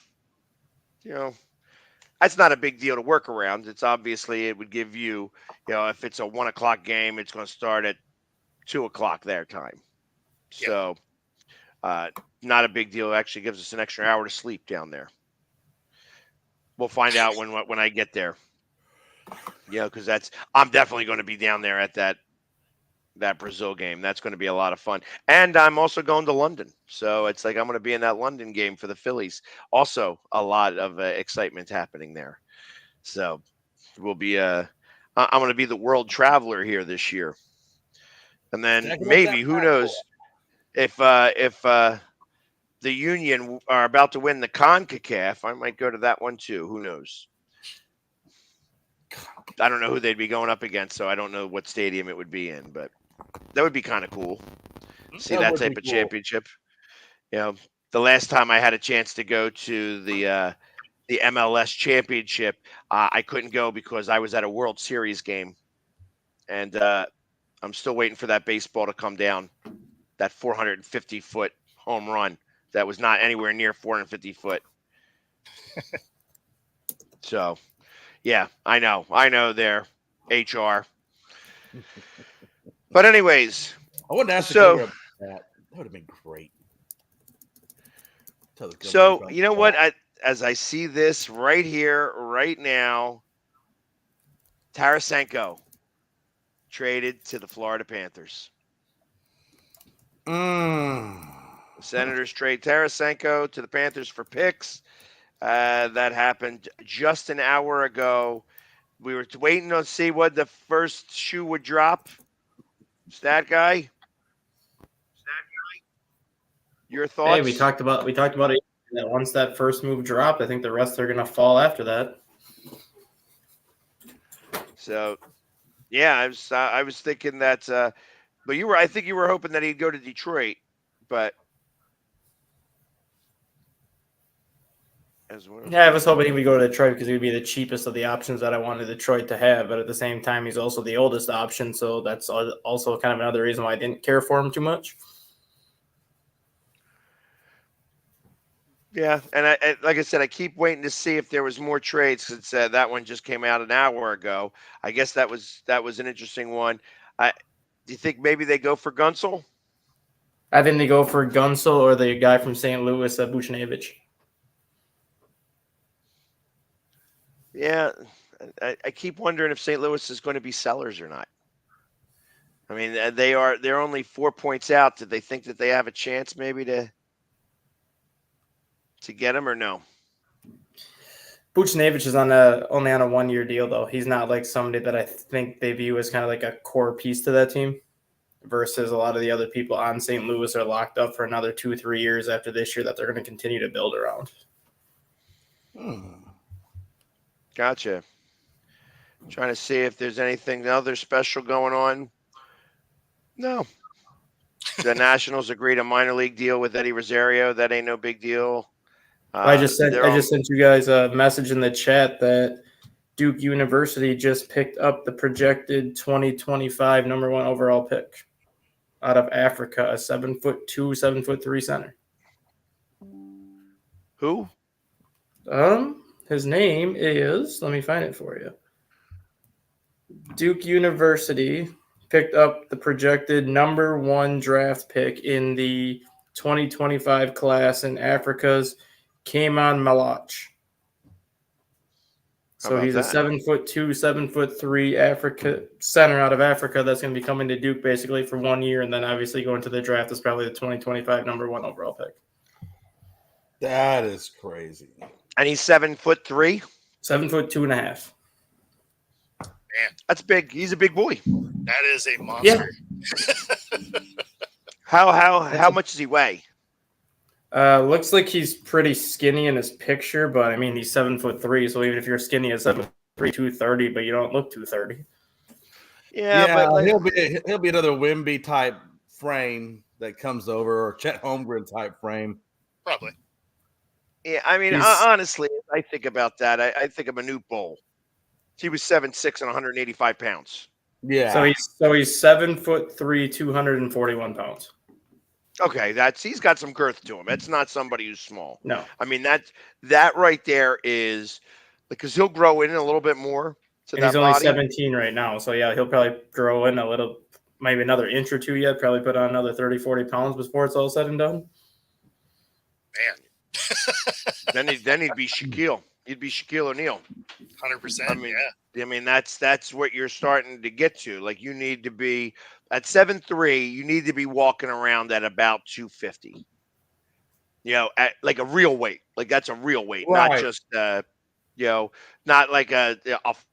that's not a big deal to work around. It's obviously it would give you, if it's a 1 o'clock game, it's going to start at 2 o'clock their time. So not a big deal. It actually gives us an extra hour to sleep down there. We'll find out when I get there. Because I'm definitely going to be down there at that Brazil game. That's going to be a lot of fun. And I'm also going to London. So it's like I'm going to be in that London game for the Phillies. Also a lot of excitement happening there. So we'll be I'm going to be the world traveler here this year. And then maybe, who knows, if the Union are about to win the CONCACAF, I might go to that one too. Who knows? I don't know who they'd be going up against, so I don't know what stadium it would be in, but that would be kind of cool. See that would type be of cool. championship. The last time I had a chance to go to the MLS championship, I couldn't go because I was at a World Series game, and I'm still waiting for that baseball to come down, that 450-foot home run that was not anywhere near 450 foot. So, yeah, I know there, HR. But anyways, I wouldn't ask so about that. That would have been great. Tell the government so about you know that. what? As I see this right here, right now, Tarasenko traded to the Florida Panthers. The Senators trade Tarasenko to the Panthers for picks. That happened just an hour ago. We were waiting to see what the first shoe would drop. Stat guy? Your thoughts? Hey, we talked about it. That once that first move dropped, I think the rest are going to fall after that. So Yeah, I was thinking that, but I think you were hoping that he'd go to Detroit, but as well. Yeah, I was hoping he would go to Detroit because he would be the cheapest of the options that I wanted Detroit to have. But at the same time, he's also the oldest option, so that's also kind of another reason why I didn't care for him too much. Yeah, and I like I said, I keep waiting to see if there was more trades since that one just came out an hour ago. I guess that was an interesting one. Do you think maybe they go for Gunsel? I think they go for Gunsel or the guy from St. Louis, Buchnevich. Yeah, I keep wondering if St. Louis is going to be sellers or not. I mean, they're only 4 points out. Did they think that they have a chance maybe to get him or no? Buchnevich is only on a 1-year deal, though. He's not like somebody that I think they view as kind of like a core piece to that team versus a lot of the other people on St. Louis are locked up for another 2-3 years after this year that they're going to continue to build around. Gotcha. Trying to see if there's anything other special going on. No. The Nationals agreed a minor league deal with Eddie Rosario. That ain't no big deal. I just sent you guys a message in the chat that Duke University just picked up the projected 2025 number 1 overall pick out of Africa, a 7'2", 7'3" center. Who? His name is, let me find it for you. Duke University picked up the projected number 1 draft pick in the 2025 class in Africa's Cayman Malach. So he's a 7'2", 7'3" Africa center out of Africa that's going to be coming to Duke basically for 1 year, and then obviously going to the draft is probably the 2025 number 1 overall pick. That is crazy. And he's 7'3", 7'2.5". Man, that's big. He's a big boy. That is a monster. Yeah. How much does he weigh? Looks like he's pretty skinny in his picture, but I mean he's 7'3", so even if you're skinny at 7'3", 230, but you don't look 230. Yeah, but he'll be another Wemby type frame that comes over, or Chet Holmgren type frame. Probably. Yeah, I mean, honestly, I think about that. I think of Manute Bol. He was 7'6" and 185 pounds. Yeah. So he's 7'3", 241 pounds. Okay, he's got some girth to him. That's not somebody who's small. No. I mean that right there is because he'll grow in a little bit more. And he's only 17 right now, so yeah, he'll probably grow in a little, maybe another inch or two yet. Probably put on another 30, 40 pounds before it's all said and done. Man. then he'd be Shaquille. He'd be Shaquille O'Neal. 100%. I mean, that's what you're starting to get to. Like you need to be at 7'3", you need to be walking around at about 250. You know, at like a real weight. Like that's a real weight, right. Not just not like a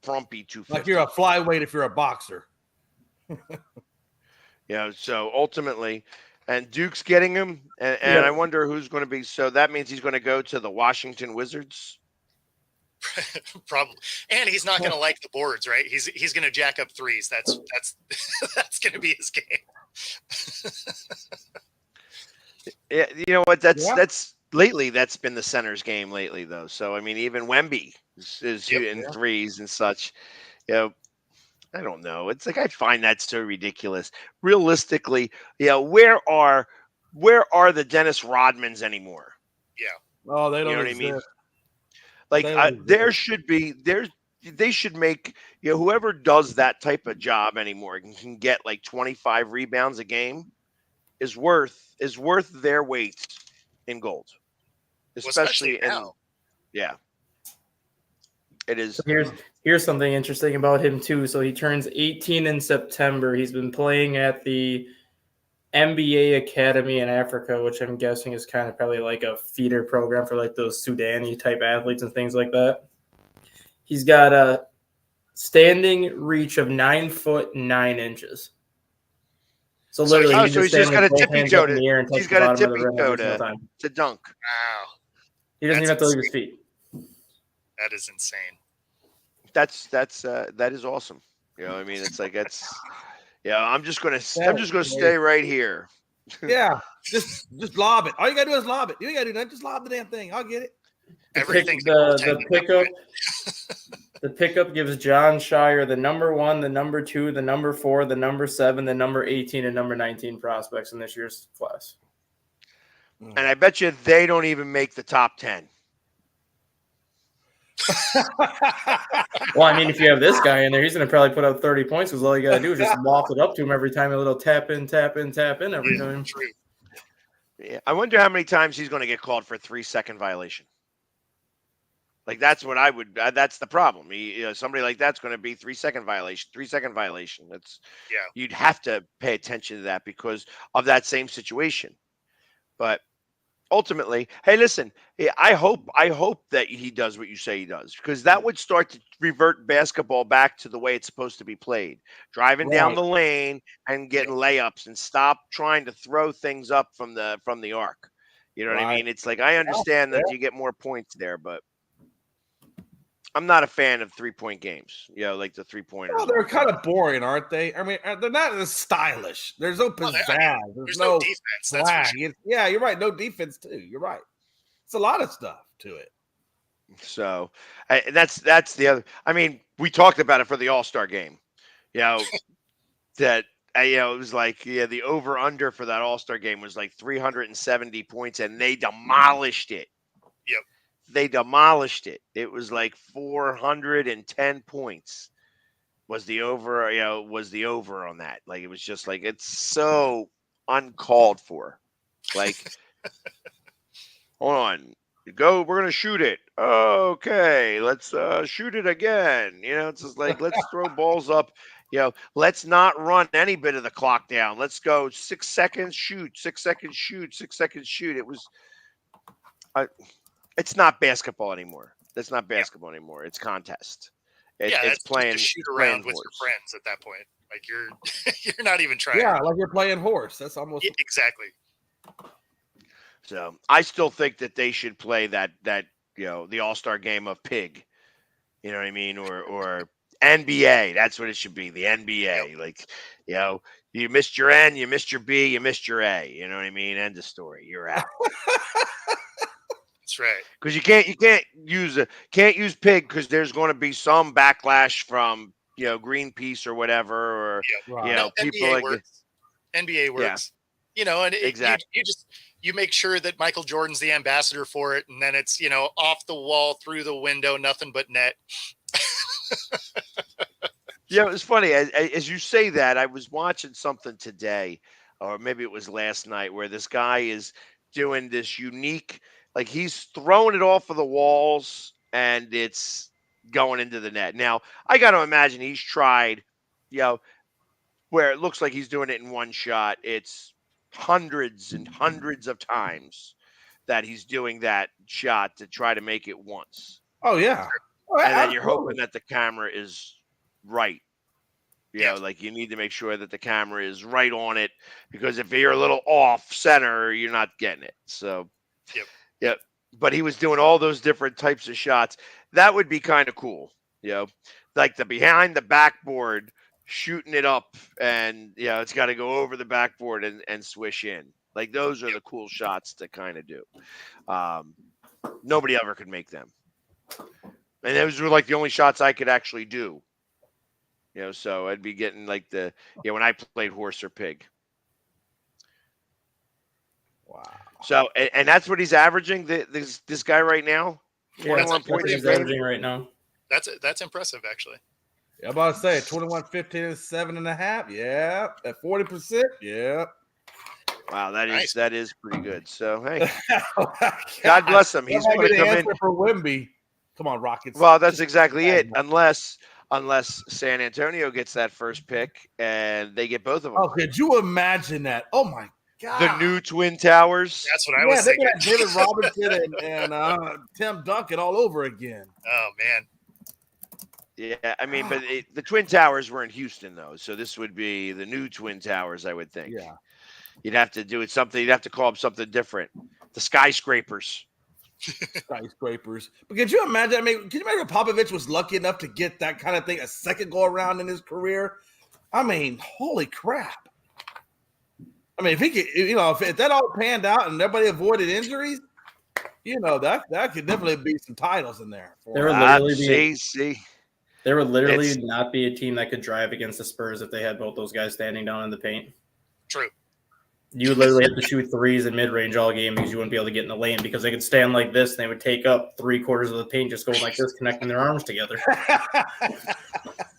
frumpy 250. Like you're a flyweight if you're a boxer. So ultimately, and Duke's getting him, and I wonder who's going to be. So that means he's going to go to the Washington Wizards. Probably, and he's not going to like the boards, right? He's going to jack up threes. That's that's going to be his game. Yeah, you know what? That's lately. That's been the center's game lately, though. So I mean, even Wemby is shooting threes and such. I don't know. It's like I find that so ridiculous. Realistically, where are the Dennis Rodmans anymore? Yeah. Oh, they don't. You know exist. what I mean? Like they should make whoever does that type of job anymore and can get like 25 rebounds a game is worth their weight in gold, especially now. It is. Here's something interesting about him too. So he turns 18 in September. He's been playing at the NBA Academy in Africa, which I'm guessing is kind of probably like a feeder program for like those Sudani type athletes and things like that. He's got a standing reach of 9'9". So literally, he's just got a tippy toe to. He's got a tippy toe to dunk. Wow. He doesn't even have to leave his feet. That is insane. That is awesome. You know what I mean? It's like I'm just gonna stay right here. Yeah, just lob it. All you gotta do is lob it. You ain't gotta do nothing. Just lob the damn thing. I'll get it. The pickup gives John Shire the number 1, the number 2, the number 4, the number 7, the number 18, and number 19 prospects in this year's class. And I bet you they don't even make the top 10. Well, I mean, if you have this guy in there, he's going to probably put up 30 points because all you got to do is just loft it up to him every time, a little tap in every time. True. Yeah, I wonder how many times he's going to get called for a 3-second violation. Like that's what I would. That's the problem. Somebody like that's going to be 3-second violation. 3-second violation. You'd have to pay attention to that because of that same situation. But ultimately, hey, listen. I hope that he does what you say he does because that would start to revert basketball back to the way it's supposed to be played. Driving down the lane and getting layups and stop trying to throw things up from the arc. You know what I mean? It's like I understand that you get more points there, but I'm not a fan of 3-point games. Like the 3-pointer. Well, they're kind of boring, aren't they? I mean, they're not as stylish. There's no pizzazz. There's no defense. That's for sure. Yeah, you're right. No defense too. You're right. It's a lot of stuff to it. So that's the other. I mean, we talked about it for the All-Star game. That it was like the over/under for that All-Star game was like 370 points, and they demolished it. Yep. They demolished it. It was like 410 points was the over, on that. Like, it was just like, it's so uncalled for. Like, hold on, we're going to shoot it. Okay. Let's shoot it again. It's just like, let's throw balls up. Let's not run any bit of the clock down. Let's go 6 seconds, shoot, 6 seconds, shoot, 6 seconds, shoot. It was, it's not basketball anymore. That's not basketball anymore. It's contest. It's playing to shoot around with your friends at that point. Like you're not even trying. Yeah, like you're playing horse. That's almost exactly. So I still think that they should play that the All-Star game of pig. You know what I mean? Or NBA. That's what it should be. The NBA. Yep. Like, you missed your N, you missed your B, you missed your A. You know what I mean? End of story. You're out. That's right. Because you can't use pig because there's going to be some backlash from Greenpeace or whatever or people NBA like works. NBA works. And exactly. You make sure that Michael Jordan's the ambassador for it, and then it's off the wall, through the window, nothing but net. It was funny as you say that. I was watching something today, or maybe it was last night, where this guy is doing this unique. Like he's throwing it off of the walls and it's going into the net. Now, I got to imagine he's tried, where it looks like he's doing it in one shot. It's hundreds and hundreds of times that he's doing that shot to try to make it once. Oh, yeah. And then you're hoping that the camera is right. Like you need to make sure that the camera is right on it because if you're a little off center, you're not getting it. So, Yep. But he was doing all those different types of shots. That would be kind of cool. Like the behind the backboard, shooting it up and, it's got to go over the backboard and swish in. Like those are the cool shots to kind of do. Nobody ever could make them. And those were like the only shots I could actually do. So I'd be getting like when I played horse or pig. Wow. So, and that's what he's averaging, this guy right now? 21 points he's averaging right now. That's impressive, actually. Yeah, I'm about to say 21, 15, and 7.5. Yeah. At 40%. Yeah. Wow, that is pretty good. So, hey, God bless him. He's going to come in for Wemby. Come on, Rockets. Well, that's exactly it. Unless San Antonio gets that first pick and they get both of them. Oh, could you imagine that? Oh my God. The new Twin Towers. That's what I was thinking. David Robinson and Tim Duncan all over again. Oh, man. Yeah, I mean, but the Twin Towers were in Houston, though. So this would be the new Twin Towers, I would think. Yeah. You'd have to do it something. You'd have to call them something different. The skyscrapers. Skyscrapers. But could you imagine? I mean, can you imagine if Popovich was lucky enough to get that kind of thing a second go around in his career? I mean, holy crap. I mean, if he could, if that all panned out and everybody avoided injuries, that could definitely be some titles in there. There would literally not be a team that could drive against the Spurs if they had both those guys standing down in the paint. True. You would literally have to shoot threes and mid-range all game because you wouldn't be able to get in the lane because they could stand like this and they would take up 3/4 of the paint just going like this, connecting their arms together.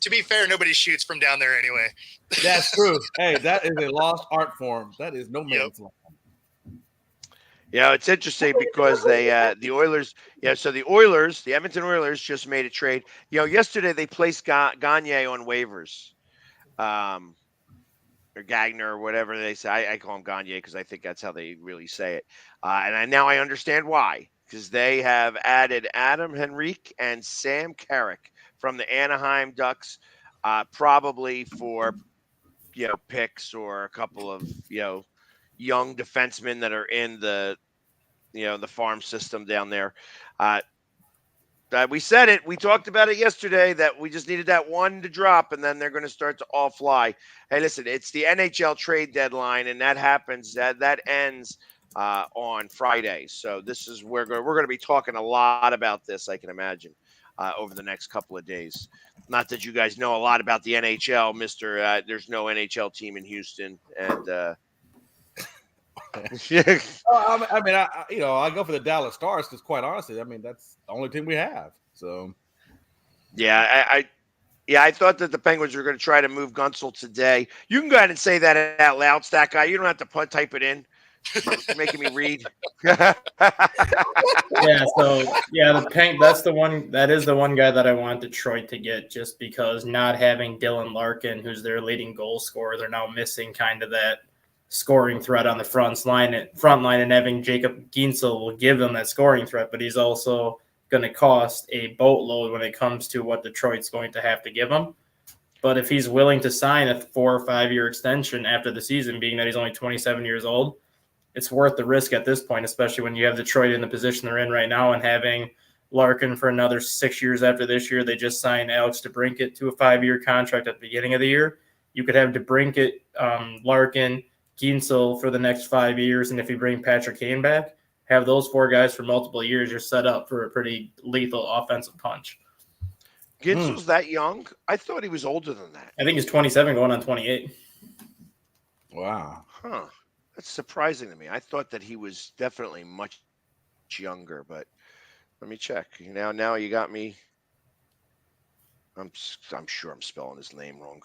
To be fair, nobody shoots from down there anyway. That's true. Hey, that is a lost art form. That is no man's land. Yeah, it's interesting because the Oilers, the Edmonton Oilers just made a trade. Yesterday they placed Gagne on waivers. Or Gagner or whatever they say. I call him Gagne because I think that's how they really say it. Now I understand why. Because they have added Adam Henrique and Sam Carrick from the Anaheim Ducks, probably for picks or a couple of young defensemen that are in the the farm system down there. We said it. We talked about it yesterday that we just needed that one to drop, and then they're going to start to all fly. Hey, listen, it's the NHL trade deadline, and that happens. That ends on Friday. So this is we're going to be talking a lot about this. I can imagine over the next couple of days. Not that you guys know a lot about the NHL, Mister. There's no NHL team in Houston, and. I go for the Dallas Stars because, quite honestly, I mean that's the only team we have. So, yeah, I thought that the Penguins were going to try to move Gunsel today. You can go ahead and say that out loud, Stack Guy. You don't have to type it in. You're making me read. That's the one. That is the one guy that I want Detroit to get, just because not having Dylan Larkin, who's their leading goal scorer, they're now missing kind of that scoring threat on the front line, and having Jacob Ginsel will give them that scoring threat, but he's also going to cost a boatload when it comes to what Detroit's going to have to give him. But if he's willing to sign a 4 or 5 year extension after the season, being that he's only 27 years old, it's worth the risk at this point, especially when you have Detroit in the position they're in right now and having Larkin for another 6 years after this year. They just signed Alex DeBrincat to a 5-year contract at the beginning of the year. You could have DeBrincat, Larkin, Ginsel for the next 5 years, and if you bring Patrick Kane back, have those 4 guys for multiple years, you're set up for a pretty lethal offensive punch. Ginsel's that young? I thought he was older than that. I think he's 27 going on 28. Wow. Huh. That's surprising to me. I thought that he was definitely much younger, but let me check. Now you got me. I'm sure I'm spelling his name wrong.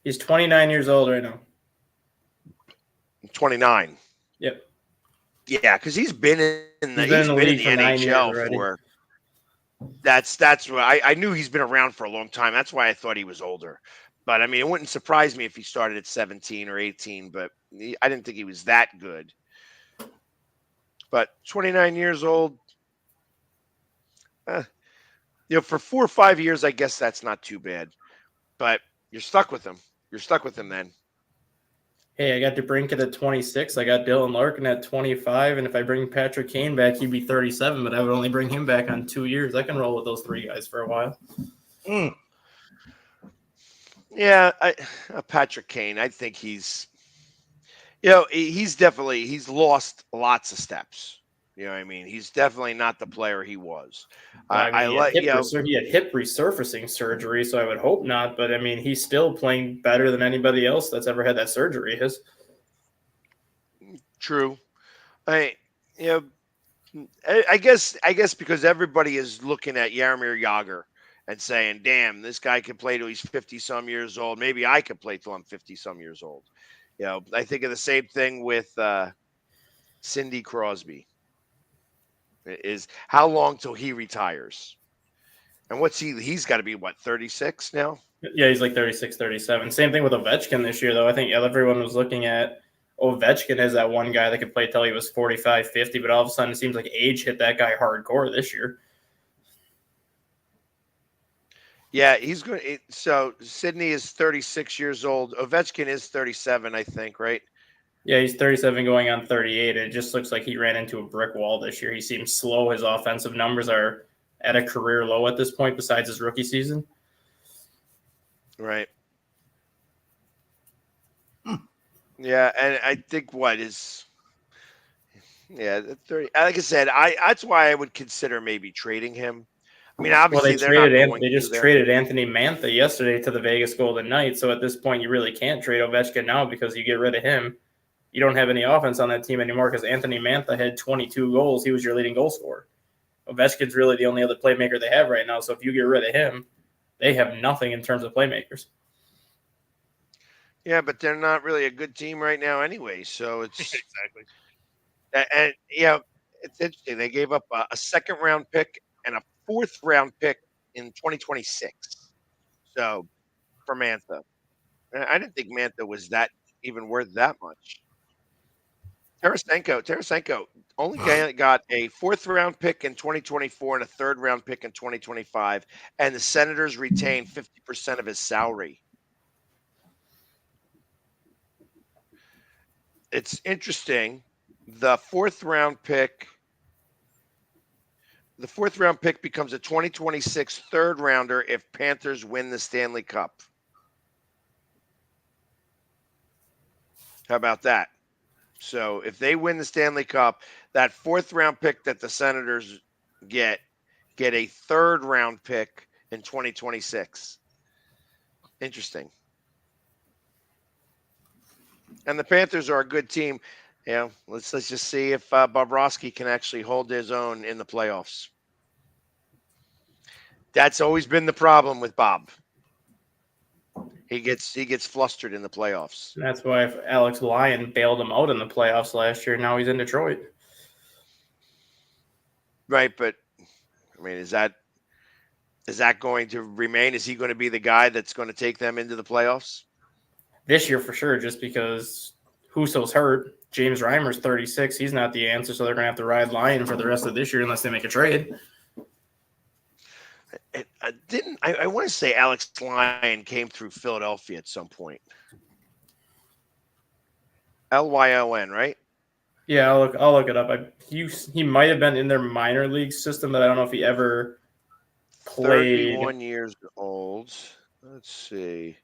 He's 29 years old right now. 29. Yep. Yeah, because he's been in the NHL for. That's what I knew he's been around for a long time. That's why I thought he was older. But I mean, it wouldn't surprise me if he started at 17 or 18. But I didn't think he was that good. But 29 years old. For 4 or 5 years, I guess that's not too bad. But you're stuck with him. You're stuck with him then. Hey, I got DeBrincat at 26. I got Dylan Larkin at 25. And if I bring Patrick Kane back, he'd be 37. But I would only bring him back on 2 years. I can roll with those 3 guys for a while. Yeah, Patrick Kane. I think he's lost lots of steps. You know what I mean? He's definitely not the player he was. He had hip resurfacing surgery, so I would hope not. But I mean, he's still playing better than anybody else that's ever had that surgery. True. I guess because everybody is looking at Jaromir Jagr and saying, "Damn, this guy can play till he's 50-some years old. Maybe I could play till I'm 50-some years old." I think of the same thing with Cindy Crosby. Is how long till he retires? And what's he's got to be 36 now? Yeah, he's like 36, 37. Same thing with Ovechkin this year, though. I think everyone was looking at Ovechkin as that one guy that could play till he was 45, 50, but all of a sudden it seems like age hit that guy hardcore this year. Yeah, he's going. So Sidney is 36 years old. Ovechkin is 37, I think, right? Yeah, he's 37 going on 38. It just looks like he ran into a brick wall this year. He seems slow. His offensive numbers are at a career low at this point besides his rookie season. Right. Yeah, and I think 30. Like I said, that's why I would consider maybe trading him. I mean, obviously they just traded Anthony Mantha yesterday to the Vegas Golden Knights. So at this point, you really can't trade Ovechkin now because you get rid of him. You don't have any offense on that team anymore because Anthony Mantha had 22 goals. He was your leading goal scorer. Ovechkin's really the only other playmaker they have right now. So if you get rid of him, they have nothing in terms of playmakers. Yeah, but they're not really a good team right now anyway. So it's exactly. And it's interesting. They gave up a second round pick and a fourth round pick in 2026. So for Mantha, I didn't think Mantha was that even worth that much. Tarasenko only got a fourth round pick in 2024 and a third round pick in 2025, and the Senators retained 50% of his salary. It's interesting. The fourth round pick becomes a 2026 third rounder if Panthers win the Stanley Cup. How about that? So if they win the Stanley Cup, that fourth round pick that the Senators get a third round pick in 2026. Interesting. And the Panthers are a good team. Yeah, let's just see if Bobrovsky can actually hold his own in the playoffs. That's always been the problem with Bob. He gets flustered in the playoffs. That's why Alex Lyon bailed him out in the playoffs last year. Now he's in Detroit. Right, but I mean, is that going to remain? Is he going to be the guy that's going to take them into the playoffs? This year for sure, just because Husso's hurt. James Reimer's 36. He's not the answer, so they're going to have to ride Lyon for the rest of this year unless they make a trade. I want to say Alex Lyon came through Philadelphia at some point. Lyon, right? Yeah, I'll look it up. He might have been in their minor league system, but I don't know if he ever played. 31 years old. Let's see.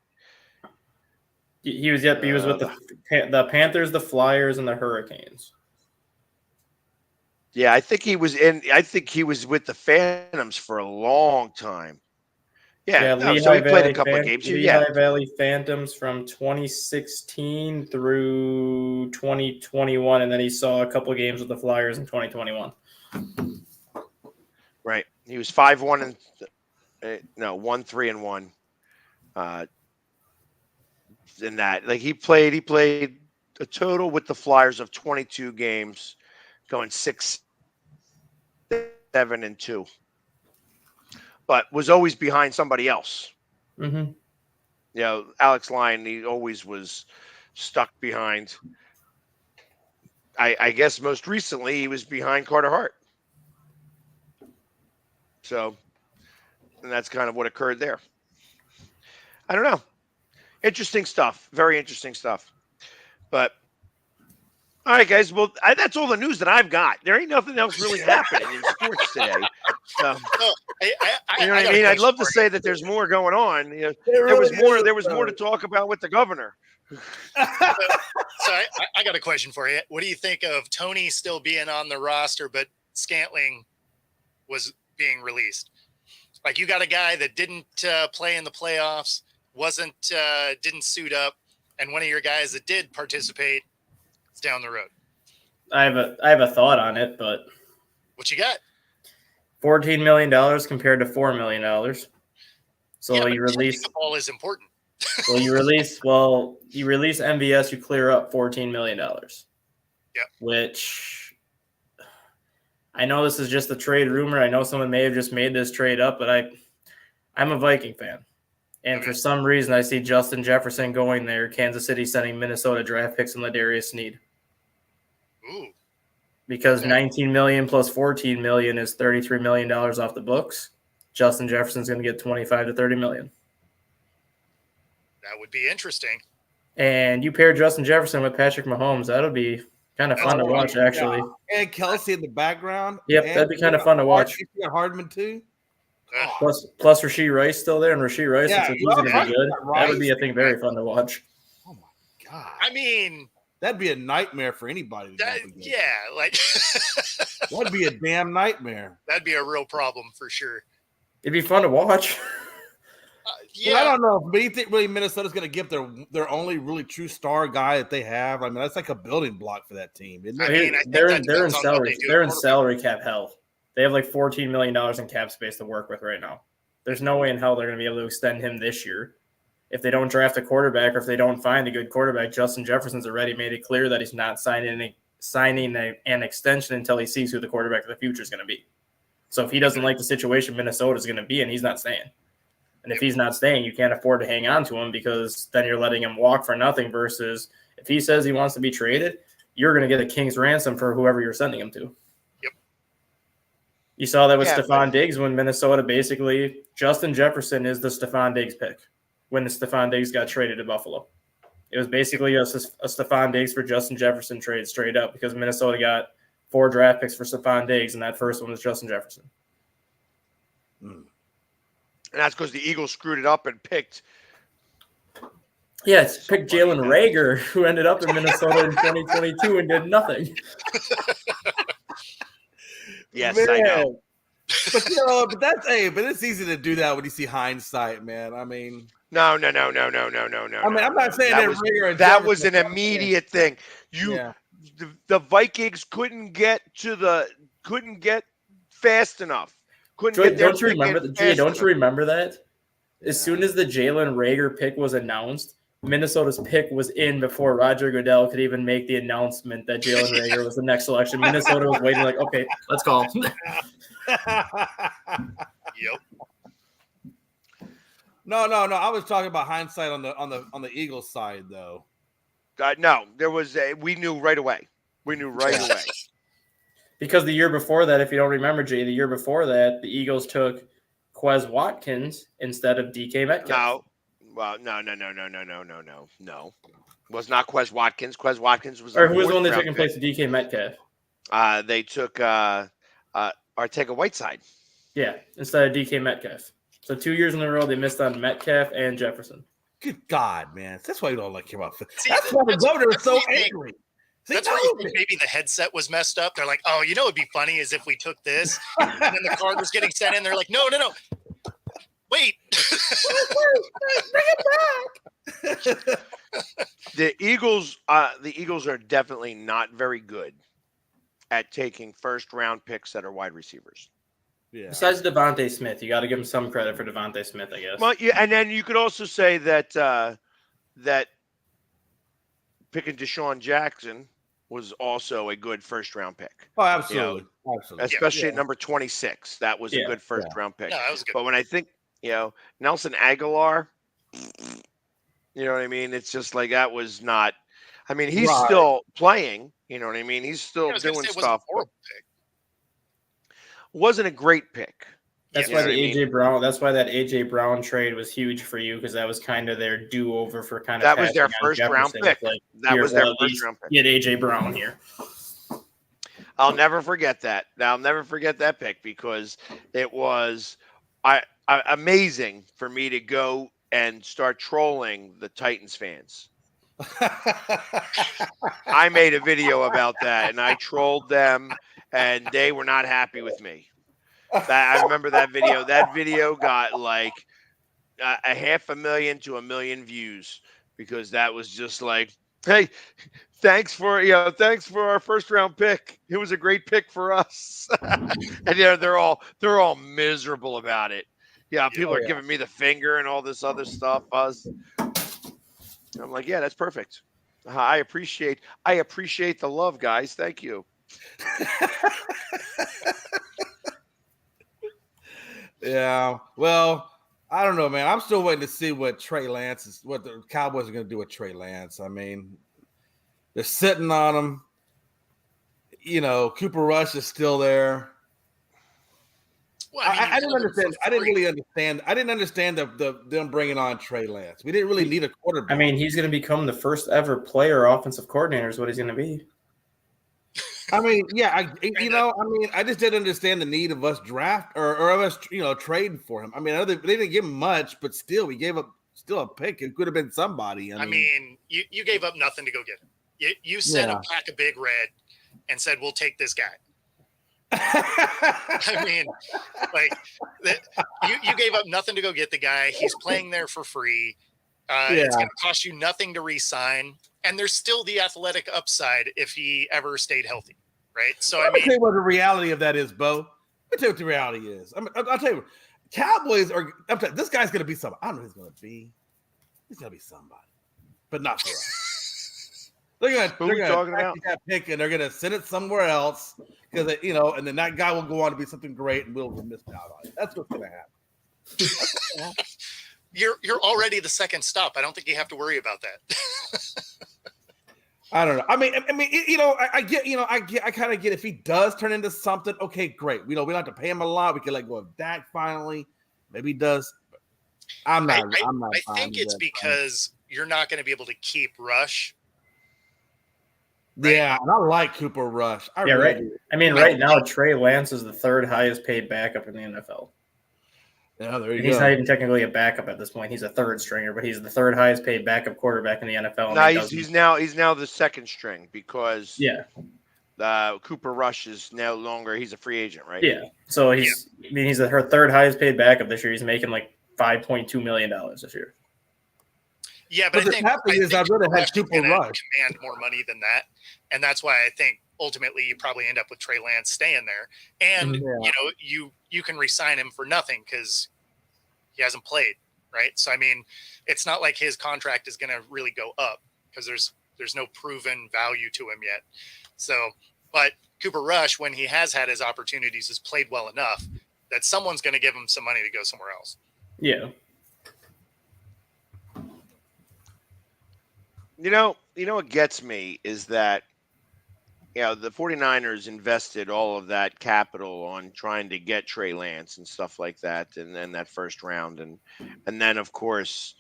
He was with the Panthers, the Flyers, and the Hurricanes. Yeah, I think he was with the Phantoms for a long time. Yeah, so he played a couple of games. Lehigh Valley Phantoms from 2016 through 2021, and then he saw a couple of games with the Flyers in 2021. Right. He was 5-1 and 1-3-1. In that, like he played a total with the Flyers of 22 games, going 6-7-2, but was always behind somebody else. Mm-hmm. Alex Lyon, he always was stuck behind. I guess most recently he was behind Carter Hart. So, and that's kind of what occurred there. I don't know. Interesting stuff. Very interesting stuff. But, all right, guys. Well, that's all the news that I've got. There ain't nothing else really happening in sports today. You know what I mean? I'd love to say that there's more going on. There was more to talk about with the governor. So I got a question for you. What do you think of Tony still being on the roster, but Scantling was being released? Like, you got a guy that didn't play in the playoffs, didn't suit up, and one of your guys that did participate is down the road. I have a thought on it, but what you got? $14 million compared to $4 million. So you release the ball is important. you release MVS, you clear up $14 million. Yeah. Which I know this is just a trade rumor. I know someone may have just made this trade up, but I'm a Viking fan. And for some reason, I see Justin Jefferson going there. Kansas City sending Minnesota draft picks and Ladarius Sneed. Ooh. Because $19 million plus $14 million is $33 million off the books. Justin Jefferson's going to get $25 to $30 million. That would be interesting. and you pair Justin Jefferson with Patrick Mahomes, that'll be kind of fun to watch, actually. Yeah. And Kelsey in the background. Yep, that'd be kind of fun to watch. Hardman too. Plus Rasheed Rice still there, and Rasheed Rice, if he's going to be good, that would be, I think, very fun to watch. Oh my god! I mean, that'd be a nightmare for anybody. Yeah, like that'd be a damn nightmare. That'd be a real problem for sure. It'd be fun to watch. Yeah, well, I don't know. But you think really Minnesota's going to give their only really true star guy that they have? I mean, that's like a building block for that team, isn't it? They're in salary. They're in salary cap hell. They have like $14 million in cap space to work with right now. There's no way in hell they're going to be able to extend him this year. If they don't draft a quarterback or if they don't find a good quarterback, Justin Jefferson's already made it clear that he's not signing an extension until he sees who the quarterback of the future is going to be. So if he doesn't like the situation Minnesota's going to be in, he's not staying. And if he's not staying, you can't afford to hang on to him because then you're letting him walk for nothing versus if he says he wants to be traded, you're going to get a king's ransom for whoever you're sending him to. You saw that with Stephon Diggs when Minnesota basically – Justin Jefferson is the Stephon Diggs pick when the Stephon Diggs got traded to Buffalo. It was basically a Stephon Diggs for Justin Jefferson trade straight up because Minnesota got 4 draft picks for Stephon Diggs, and that first one was Justin Jefferson. And that's because the Eagles screwed it up and picked – Yes, picked Jalen Reagor, who ended up in Minnesota in 2022 and did nothing. Yes, man. I know. But but it's easy to do that when you see hindsight, man. I mean, no. I mean, I'm not saying that was an immediate thing. The Vikings couldn't get fast enough. Don't you remember that? As soon as the Jalen Reagor pick was announced, Minnesota's pick was in before Roger Goodell could even make the announcement that Jalen Reagor was the next selection. Minnesota was waiting like, okay, let's call. Yep. No. I was talking about hindsight on the Eagles side, though. No, we knew right away. Because the year before that, if you don't remember, Jay, the year before that, the Eagles took Quez Watkins instead of DK Metcalf. No. Well, no. It was not Quez Watkins. Quez Watkins was. Or who was the one they took in place of DK Metcalf? They took Arcega-Whiteside. Yeah, instead of DK Metcalf. So 2 years in a row, they missed on Metcalf and Jefferson. Good God, man. That's why you don't like him about. That's why the governor is so angry. That's why you think maybe the headset was messed up. They're like, oh, you know, it'd be funny is if we took this and then the card was getting sent in. They're like, no. Wait. Bring it back. The Eagles are definitely not very good at taking first-round picks that are wide receivers. Yeah. Besides Devontae Smith, you got to give him some credit for Devontae Smith, I guess. Well, yeah, and then you could also say that that picking Deshaun Jackson was also a good first-round pick. Oh, absolutely. Absolutely. Especially at number 26. That was a good first-round pick. Yeah, that was good. But when I think, Nelson Aguilar, you know what I mean? It's just like that was not – I mean, he's still playing. You know what I mean? He's still doing stuff. Wasn't a great pick. That's why AJ Brown. That's why that AJ Brown trade was huge for you because that was kind of their do-over for kind of. That was their first-round pick. That was their first-round pick. Get AJ Brown here. I'll never forget that. I'll never forget that pick because it was amazing for me to go and start trolling the Titans fans. I made a video about that, and I trolled them, and they were not happy with me. I remember that video. That video got like 500,000 to 1 million views because that was just like, hey, thanks for our first round pick. It was a great pick for us. And they're all miserable about it. Yeah, people are giving me the finger and all this other stuff. I'm like, yeah, that's perfect. I appreciate the love, guys. Thank you. Yeah. Well, I don't know, man. I'm still waiting to see what the Cowboys are going to do with Trey Lance. I mean, they're sitting on him. Cooper Rush is still there. Well, I mean, I didn't understand. I didn't really understand. I didn't understand them bringing on Trey Lance. We didn't really need a quarterback. I mean, he's going to become the first ever player offensive coordinator is what he's going to be. I mean, yeah, I just didn't understand the need of us draft or of us, trading for him. I mean, they didn't give him much, but still, we gave up still a pick. It could have been somebody. I mean, you gave up nothing to go get him. You sent a pack of Big Red and said, "We'll take this guy." I mean, like you gave up nothing to go get the guy. He's playing there for free. It's going to cost you nothing to re-sign, and there's still the athletic upside if he ever stayed healthy, right? So I'll tell you what the reality of that is, Bo. I'll tell you what the reality is. I'll tell you, Cowboys are. This guy's going to be somebody. I don't know who he's going to be. He's going to be somebody, but not for us. They're going to take that pick and they're going to send it somewhere else because and then that guy will go on to be something great and we'll miss out on it. That's what's going to happen. You're already the second stop. I don't think you have to worry about that. I don't know. I mean, I kind of get if he does turn into something. Okay, great. We don't have to pay him a lot. We can let go of Dak finally. Maybe he does. I'm not. I think it's because you're not going to be able to keep Rush. Right? Yeah, and I like Cooper Rush. Right. I mean, right now Trey Lance is the third highest paid backup in the NFL. Yeah, there you go. He's not even technically a backup at this point. He's a third stringer, but he's the third highest paid backup quarterback in the NFL. No, he's now the second string because Cooper Rush is no longer. He's a free agent, right? Yeah. So he's her third highest paid backup this year. He's making like $5.2 million this year. Yeah, but I think I'd rather have Cooper Rush command more money than that, and that's why I think ultimately you probably end up with Trey Lance staying there, and you can re-sign him for nothing because he hasn't played, right? So I mean, it's not like his contract is going to really go up because there's no proven value to him yet. So, but Cooper Rush, when he has had his opportunities, has played well enough that someone's going to give him some money to go somewhere else. Yeah. You know what gets me is that, the 49ers invested all of that capital on trying to get Trey Lance and stuff like that, and then that first round, and then of course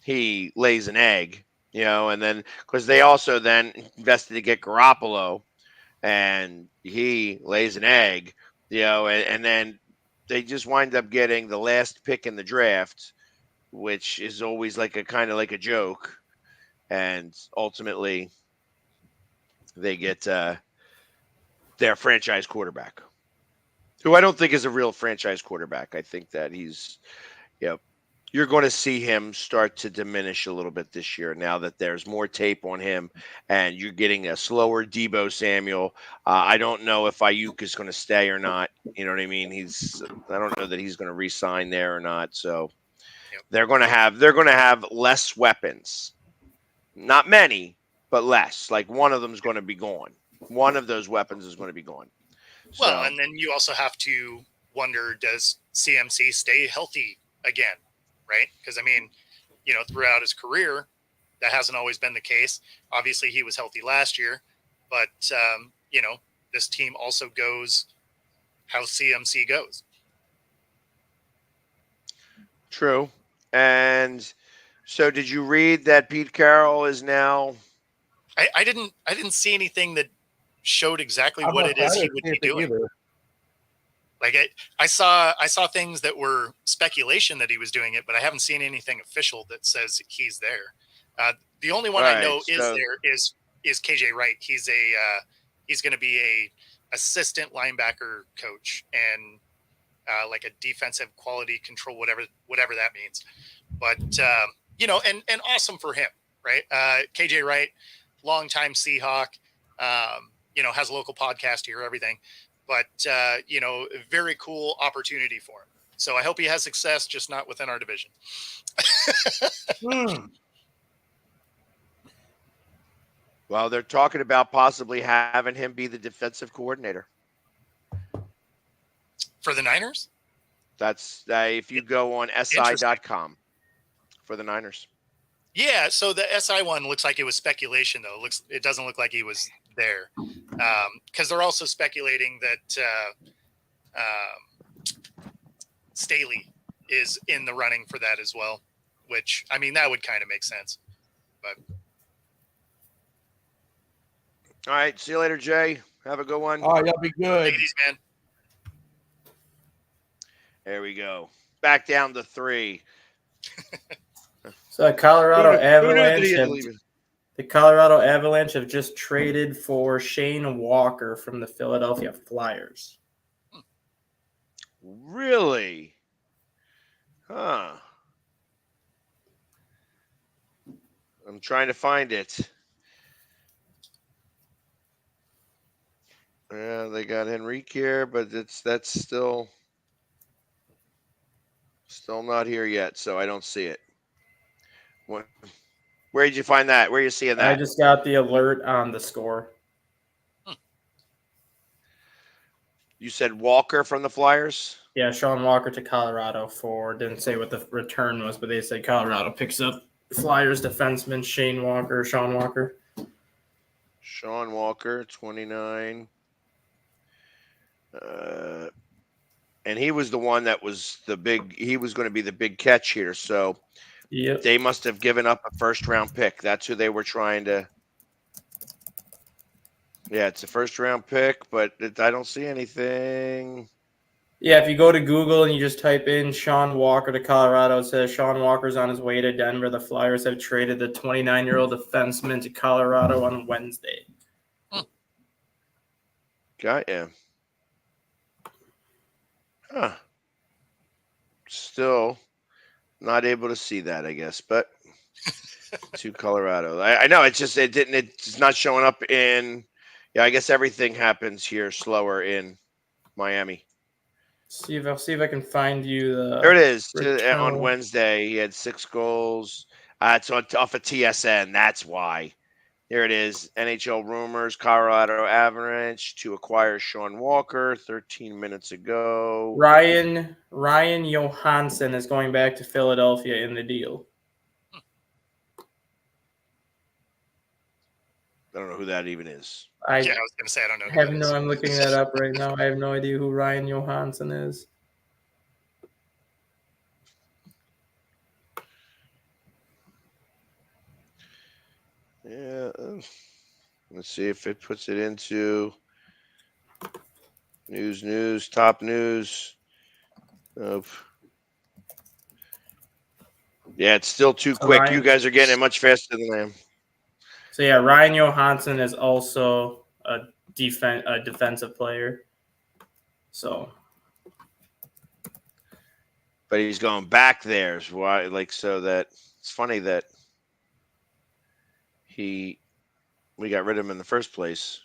he lays an egg, and then because they also then invested to get Garoppolo, and he lays an egg, and then they just wind up getting the last pick in the draft, which is always like a joke. And ultimately, they get their franchise quarterback, who I don't think is a real franchise quarterback. I think that he's, you're going to see him start to diminish a little bit this year now that there's more tape on him and you're getting a slower Deebo Samuel. I don't know if Ayuk is going to stay or not. You know what I mean? I don't know that he's going to re-sign there or not. So they're going to have less weapons. Not many, but less. Like one of them is going to be gone. One of those weapons is going to be gone. Well, and then you also have to wonder, does CMC stay healthy again, right? Because, I mean, throughout his career, that hasn't always been the case. Obviously, he was healthy last year, but, this team also goes how CMC goes. True. And so did you read that Pete Carroll is now? I didn't see anything that showed exactly what it is he would be doing. Either. Like I saw things that were speculation that he was doing it, but I haven't seen anything official that says he's there. The only one I know is KJ Wright. He's going to be a assistant linebacker coach and like a defensive quality control, whatever that means. But and awesome for him, right? KJ Wright, longtime Seahawk, has a local podcast here, everything. But, very cool opportunity for him. So I hope he has success, just not within our division. Well, they're talking about possibly having him be the defensive coordinator. For the Niners? That's if you go on SI.com for the Niners. Yeah, so the SI one looks like it was speculation, though. It doesn't look like he was there. Because they're also speculating that Staley is in the running for that as well, which, I mean, that would kind of make sense. But All right. See you later, Jay. Have a good one. All right, y'all be good. Ladies, man. There we go. Back down to 3. So Colorado Who knew Avalanche. that he had leaving? The Colorado Avalanche have just traded for Shane Walker from the Philadelphia Flyers. Really? Huh. I'm trying to find it. Yeah, they got Henrique here, but that's still not here yet, so I don't see it. Where did you find that? Where are you seeing that? I just got the alert on the score. You said Walker from the Flyers? Yeah, Sean Walker to Colorado for, didn't say what the return was, but they said Colorado picks up Flyers defenseman Sean Walker. Sean Walker, 29. And he was the one that was he was going to be the big catch here. So yep. They must have given up a first-round pick. That's who they were trying to. Yeah, it's a first-round pick, but I don't see anything. Yeah, if you go to Google and you just type in Sean Walker to Colorado, it says Sean Walker's on his way to Denver. The Flyers have traded the 29-year-old defenseman to Colorado on Wednesday. Got ya. Huh. Still not able to see that, I guess, but to Colorado. I know it's not showing up in. Yeah, I guess everything happens here slower in Miami. See if I can find you the. There it is. return. On Wednesday, he had 6 goals. It's off of TSN. That's why. Here it is. NHL rumors: Colorado Avalanche to acquire Sean Walker 13 minutes ago. Ryan Johansson is going back to Philadelphia in the deal. I don't know who that even is. I was going to say I don't know. I'm looking that up right now. I have no idea who Ryan Johansson is. Yeah. Let's see if it puts it into news, top news. Nope. Yeah, it's still too quick. Ryan, you guys are getting it much faster than I am. So yeah, Ryan Johansson is also a defensive player. So, but he's going back there. So why? So that it's funny that we got rid of him in the first place.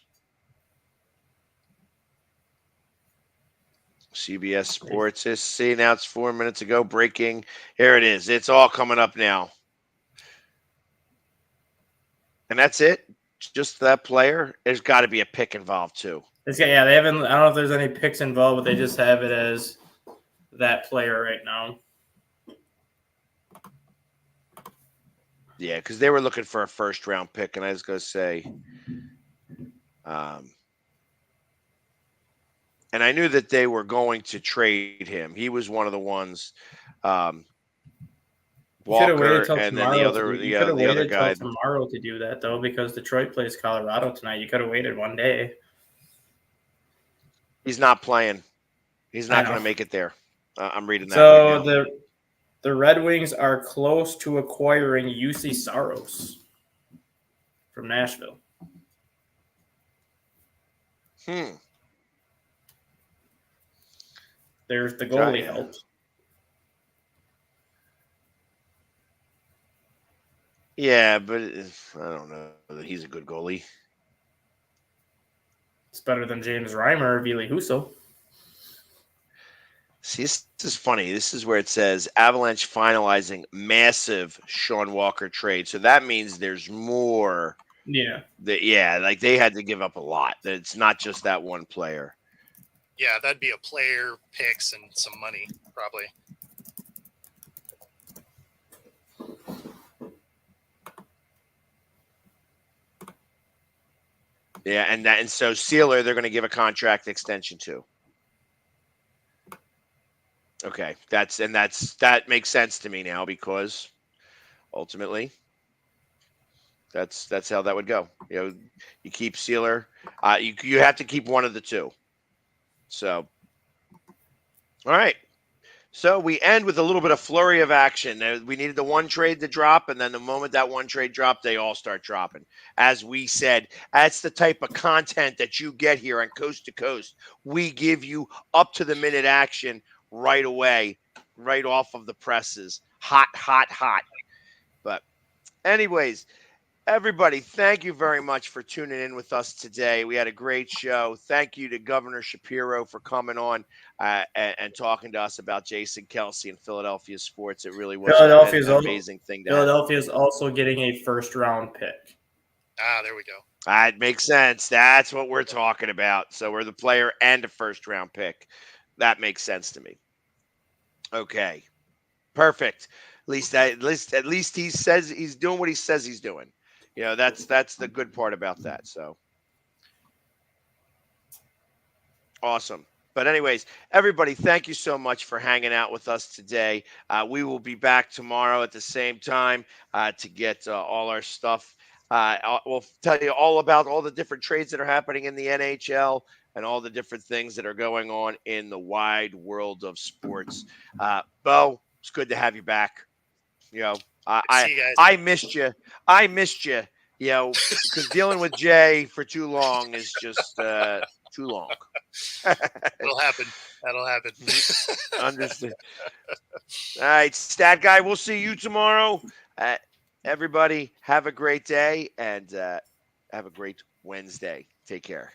CBS Sports. See, now it's 4 minutes ago. Breaking. Here it is. It's all coming up now. And that's it? Just that player? There's got to be a pick involved, too. they haven't. I don't know if there's any picks involved, but they just have it as that player right now. Yeah, because they were looking for a first-round pick, and I was going to say, and I knew that they were going to trade him. He was one of the ones. Walker, and then the other guy. Tomorrow to do that though, because Detroit plays Colorado tonight. You could have waited one day. He's not playing. He's not going to make it there. I'm reading that. So right the Red Wings are close to acquiring UC Saros from Nashville. There's the goalie help. Yeah, but I don't know that he's a good goalie. It's better than James Reimer or Ville Husso. See, this is funny. This is where it says Avalanche finalizing massive Sean Walker trade. So that means there's more. Yeah. Like they had to give up a lot. That it's not just that one player. Yeah, that'd be a player, picks, and some money, probably. Yeah, and so Sealer, they're going to give a contract extension to. Okay, that makes sense to me now because ultimately that's how that would go. You keep Sealer. You have to keep one of the two. So, all right. So we end with a little bit of flurry of action. We needed the one trade to drop, and then the moment that one trade dropped, they all start dropping. As we said, that's the type of content that you get here on Coast to Coast. We give you up-to-the-minute action right away, right off of the presses. Hot, hot, hot. But anyways, everybody, thank you very much for tuning in with us today. We had a great show. Thank you to Governor Shapiro for coming on and talking to us about Jason Kelce and Philadelphia sports. It really was an amazing thing to Philadelphia is also getting a first-round pick. There we go. It makes sense. That's what we're talking about. So we're the player and a first-round pick. That makes sense to me. Okay, perfect. At least he says he's doing what he says he's doing. That's the good part about that. So awesome. But anyways, everybody, thank you so much for hanging out with us today. We will be back tomorrow at the same time to get all our stuff. We'll tell you all about all the different trades that are happening in the NHL and all the different things that are going on in the wide world of sports. Bo, it's good to have you back. I missed you. Because dealing with Jay for too long is just too long. That'll happen. Understood. All right, Stat Guy, we'll see you tomorrow. Everybody, have a great day and have a great Wednesday. Take care.